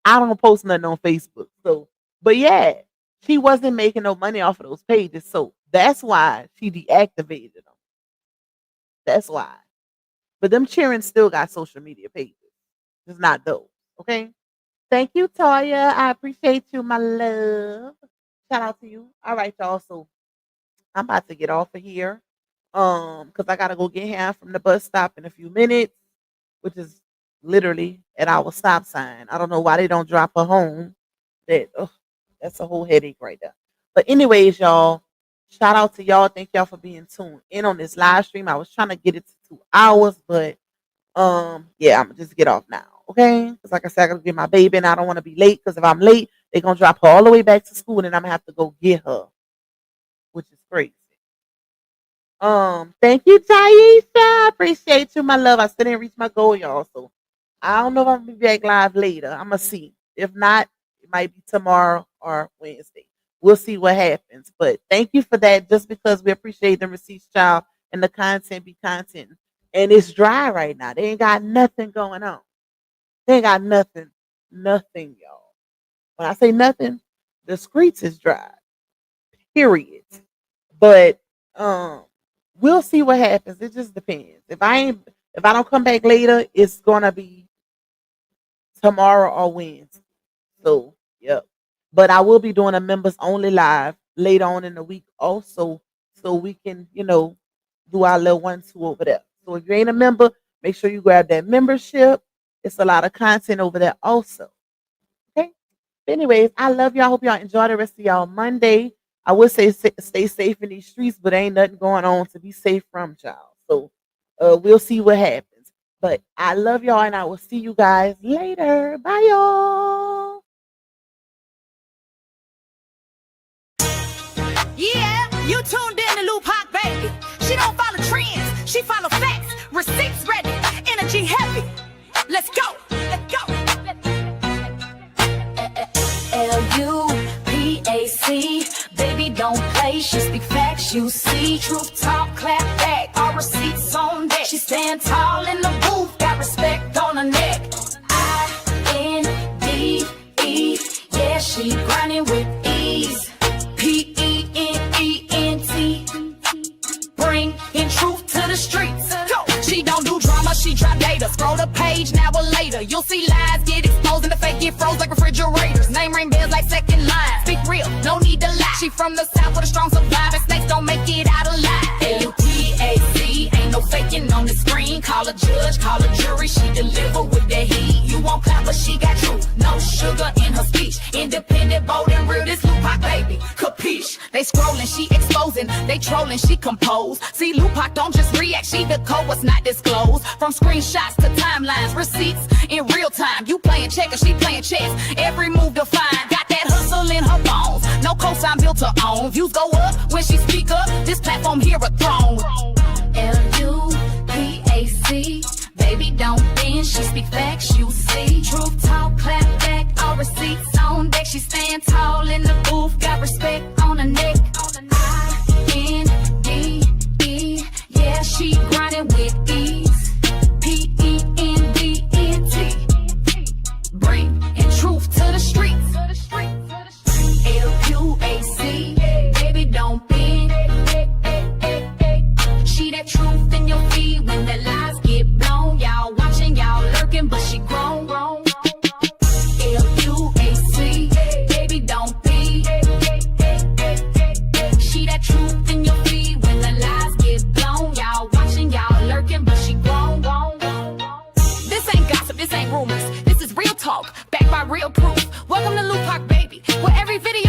I don't post nothing on Facebook. So, but yeah, she wasn't making no money off of those pages. So that's why she deactivated them. That's why. But them cheering still got social media pages. It's not those. Okay. Thank you, Toya. I appreciate you, my love. Shout out to you. All right, y'all. So I'm about to get off of here. Because I gotta go get him from the bus stop in a few minutes, which is literally at our stop sign. I don't know why they don't drop her home. That's a whole headache right there. But anyways, y'all, shout out to y'all. Thank y'all for being tuned in on this live stream. I was trying to get it to 2 hours, but yeah, I'm gonna just get off now, okay? Because like I said, I gotta get my baby, and I don't want to be late. Because if I'm late, they're gonna drop her all the way back to school, and I'm gonna have to go get her, which is crazy. Thank you, Taisha. Appreciate you, my love. I still didn't reach my goal, y'all. So I don't know if I'm gonna be back live later. I'm gonna see. If not, it might be tomorrow or Wednesday. We'll see what happens. But thank you for that. Just because we appreciate the receipts, child, and the content be content. And it's dry right now. They ain't got nothing going on. They ain't got nothing, y'all. When I say nothing, the streets is dry. Period. But we'll see what happens. It just depends. If I don't come back later, it's gonna be tomorrow or Wednesday. So yep. But I will be doing a members only live later on in the week also, so we can, do our little 1-2 over there. So if you ain't a member, make sure you grab that membership. It's a lot of content over there also. Okay. But anyways, I love y'all. Hope y'all enjoy the rest of y'all Monday. I would say stay safe in these streets, but ain't nothing going on to be safe from, child. So we'll see what happens. But I love y'all, and I will see you guys later. Bye, y'all. Yeah, you tuned in to Loop Hawk, baby. She don't follow trends, she follow facts. Receipts ready, energy heavy. Let's go, let's go. L-U-P-A-C, baby don't play. She speak facts, you see. Truth talk, clap back. All receipts on deck. She stand tall in the booth, got respect on her neck. I-N-D-E, yeah, she grinding with ease. P-E-N-E-N-T, bring in truth to the streets. Go. She don't do drama, she drop data. Scroll the page now or later. You'll see lies get exposed and the fake get froze like refrigerators. Name ring bells like second line. Speak real, no need to lie. She from the south with a strong survivor. Snakes don't make it out alive. L-U-P-A-C, ain't no faking on the screen. call a judge, call a jury, she deliver with that heat. You won't clap, but she got truth, no sugar in her speech. Independent, bold and real, this Lupac baby, capiche? They scrolling, she exposing, they trolling, she compose. See, Lupac don't just react, she the code what's not disclosed. From screenshots to timelines, receipts in real time. You playing checkers, she playing chess, every move defined. Got that hustle in her bones, no cosign built to own. Views go up when she speak up, this platform here a throne. Lupac, baby don't bend, she speak facts, you see. Truth talk, clap back, all receipts on deck. She stand tall in the booth, got respect on her neck. I-N-D-E, yeah, she grinding with ease. P-E-N-D-N-T, bring and truth to the streets. L-U-A-C, baby don't bend. She that truth in your feed when the lies get blown. Y'all watching, y'all lurking, but she grown. L-U-A-C, baby don't be. She that truth in your feed when the lies get blown. Y'all watching, y'all lurking, but she grown. This ain't gossip, this ain't rumors. This is real talk, backed by real proof. Welcome to Lupac, baby, where every video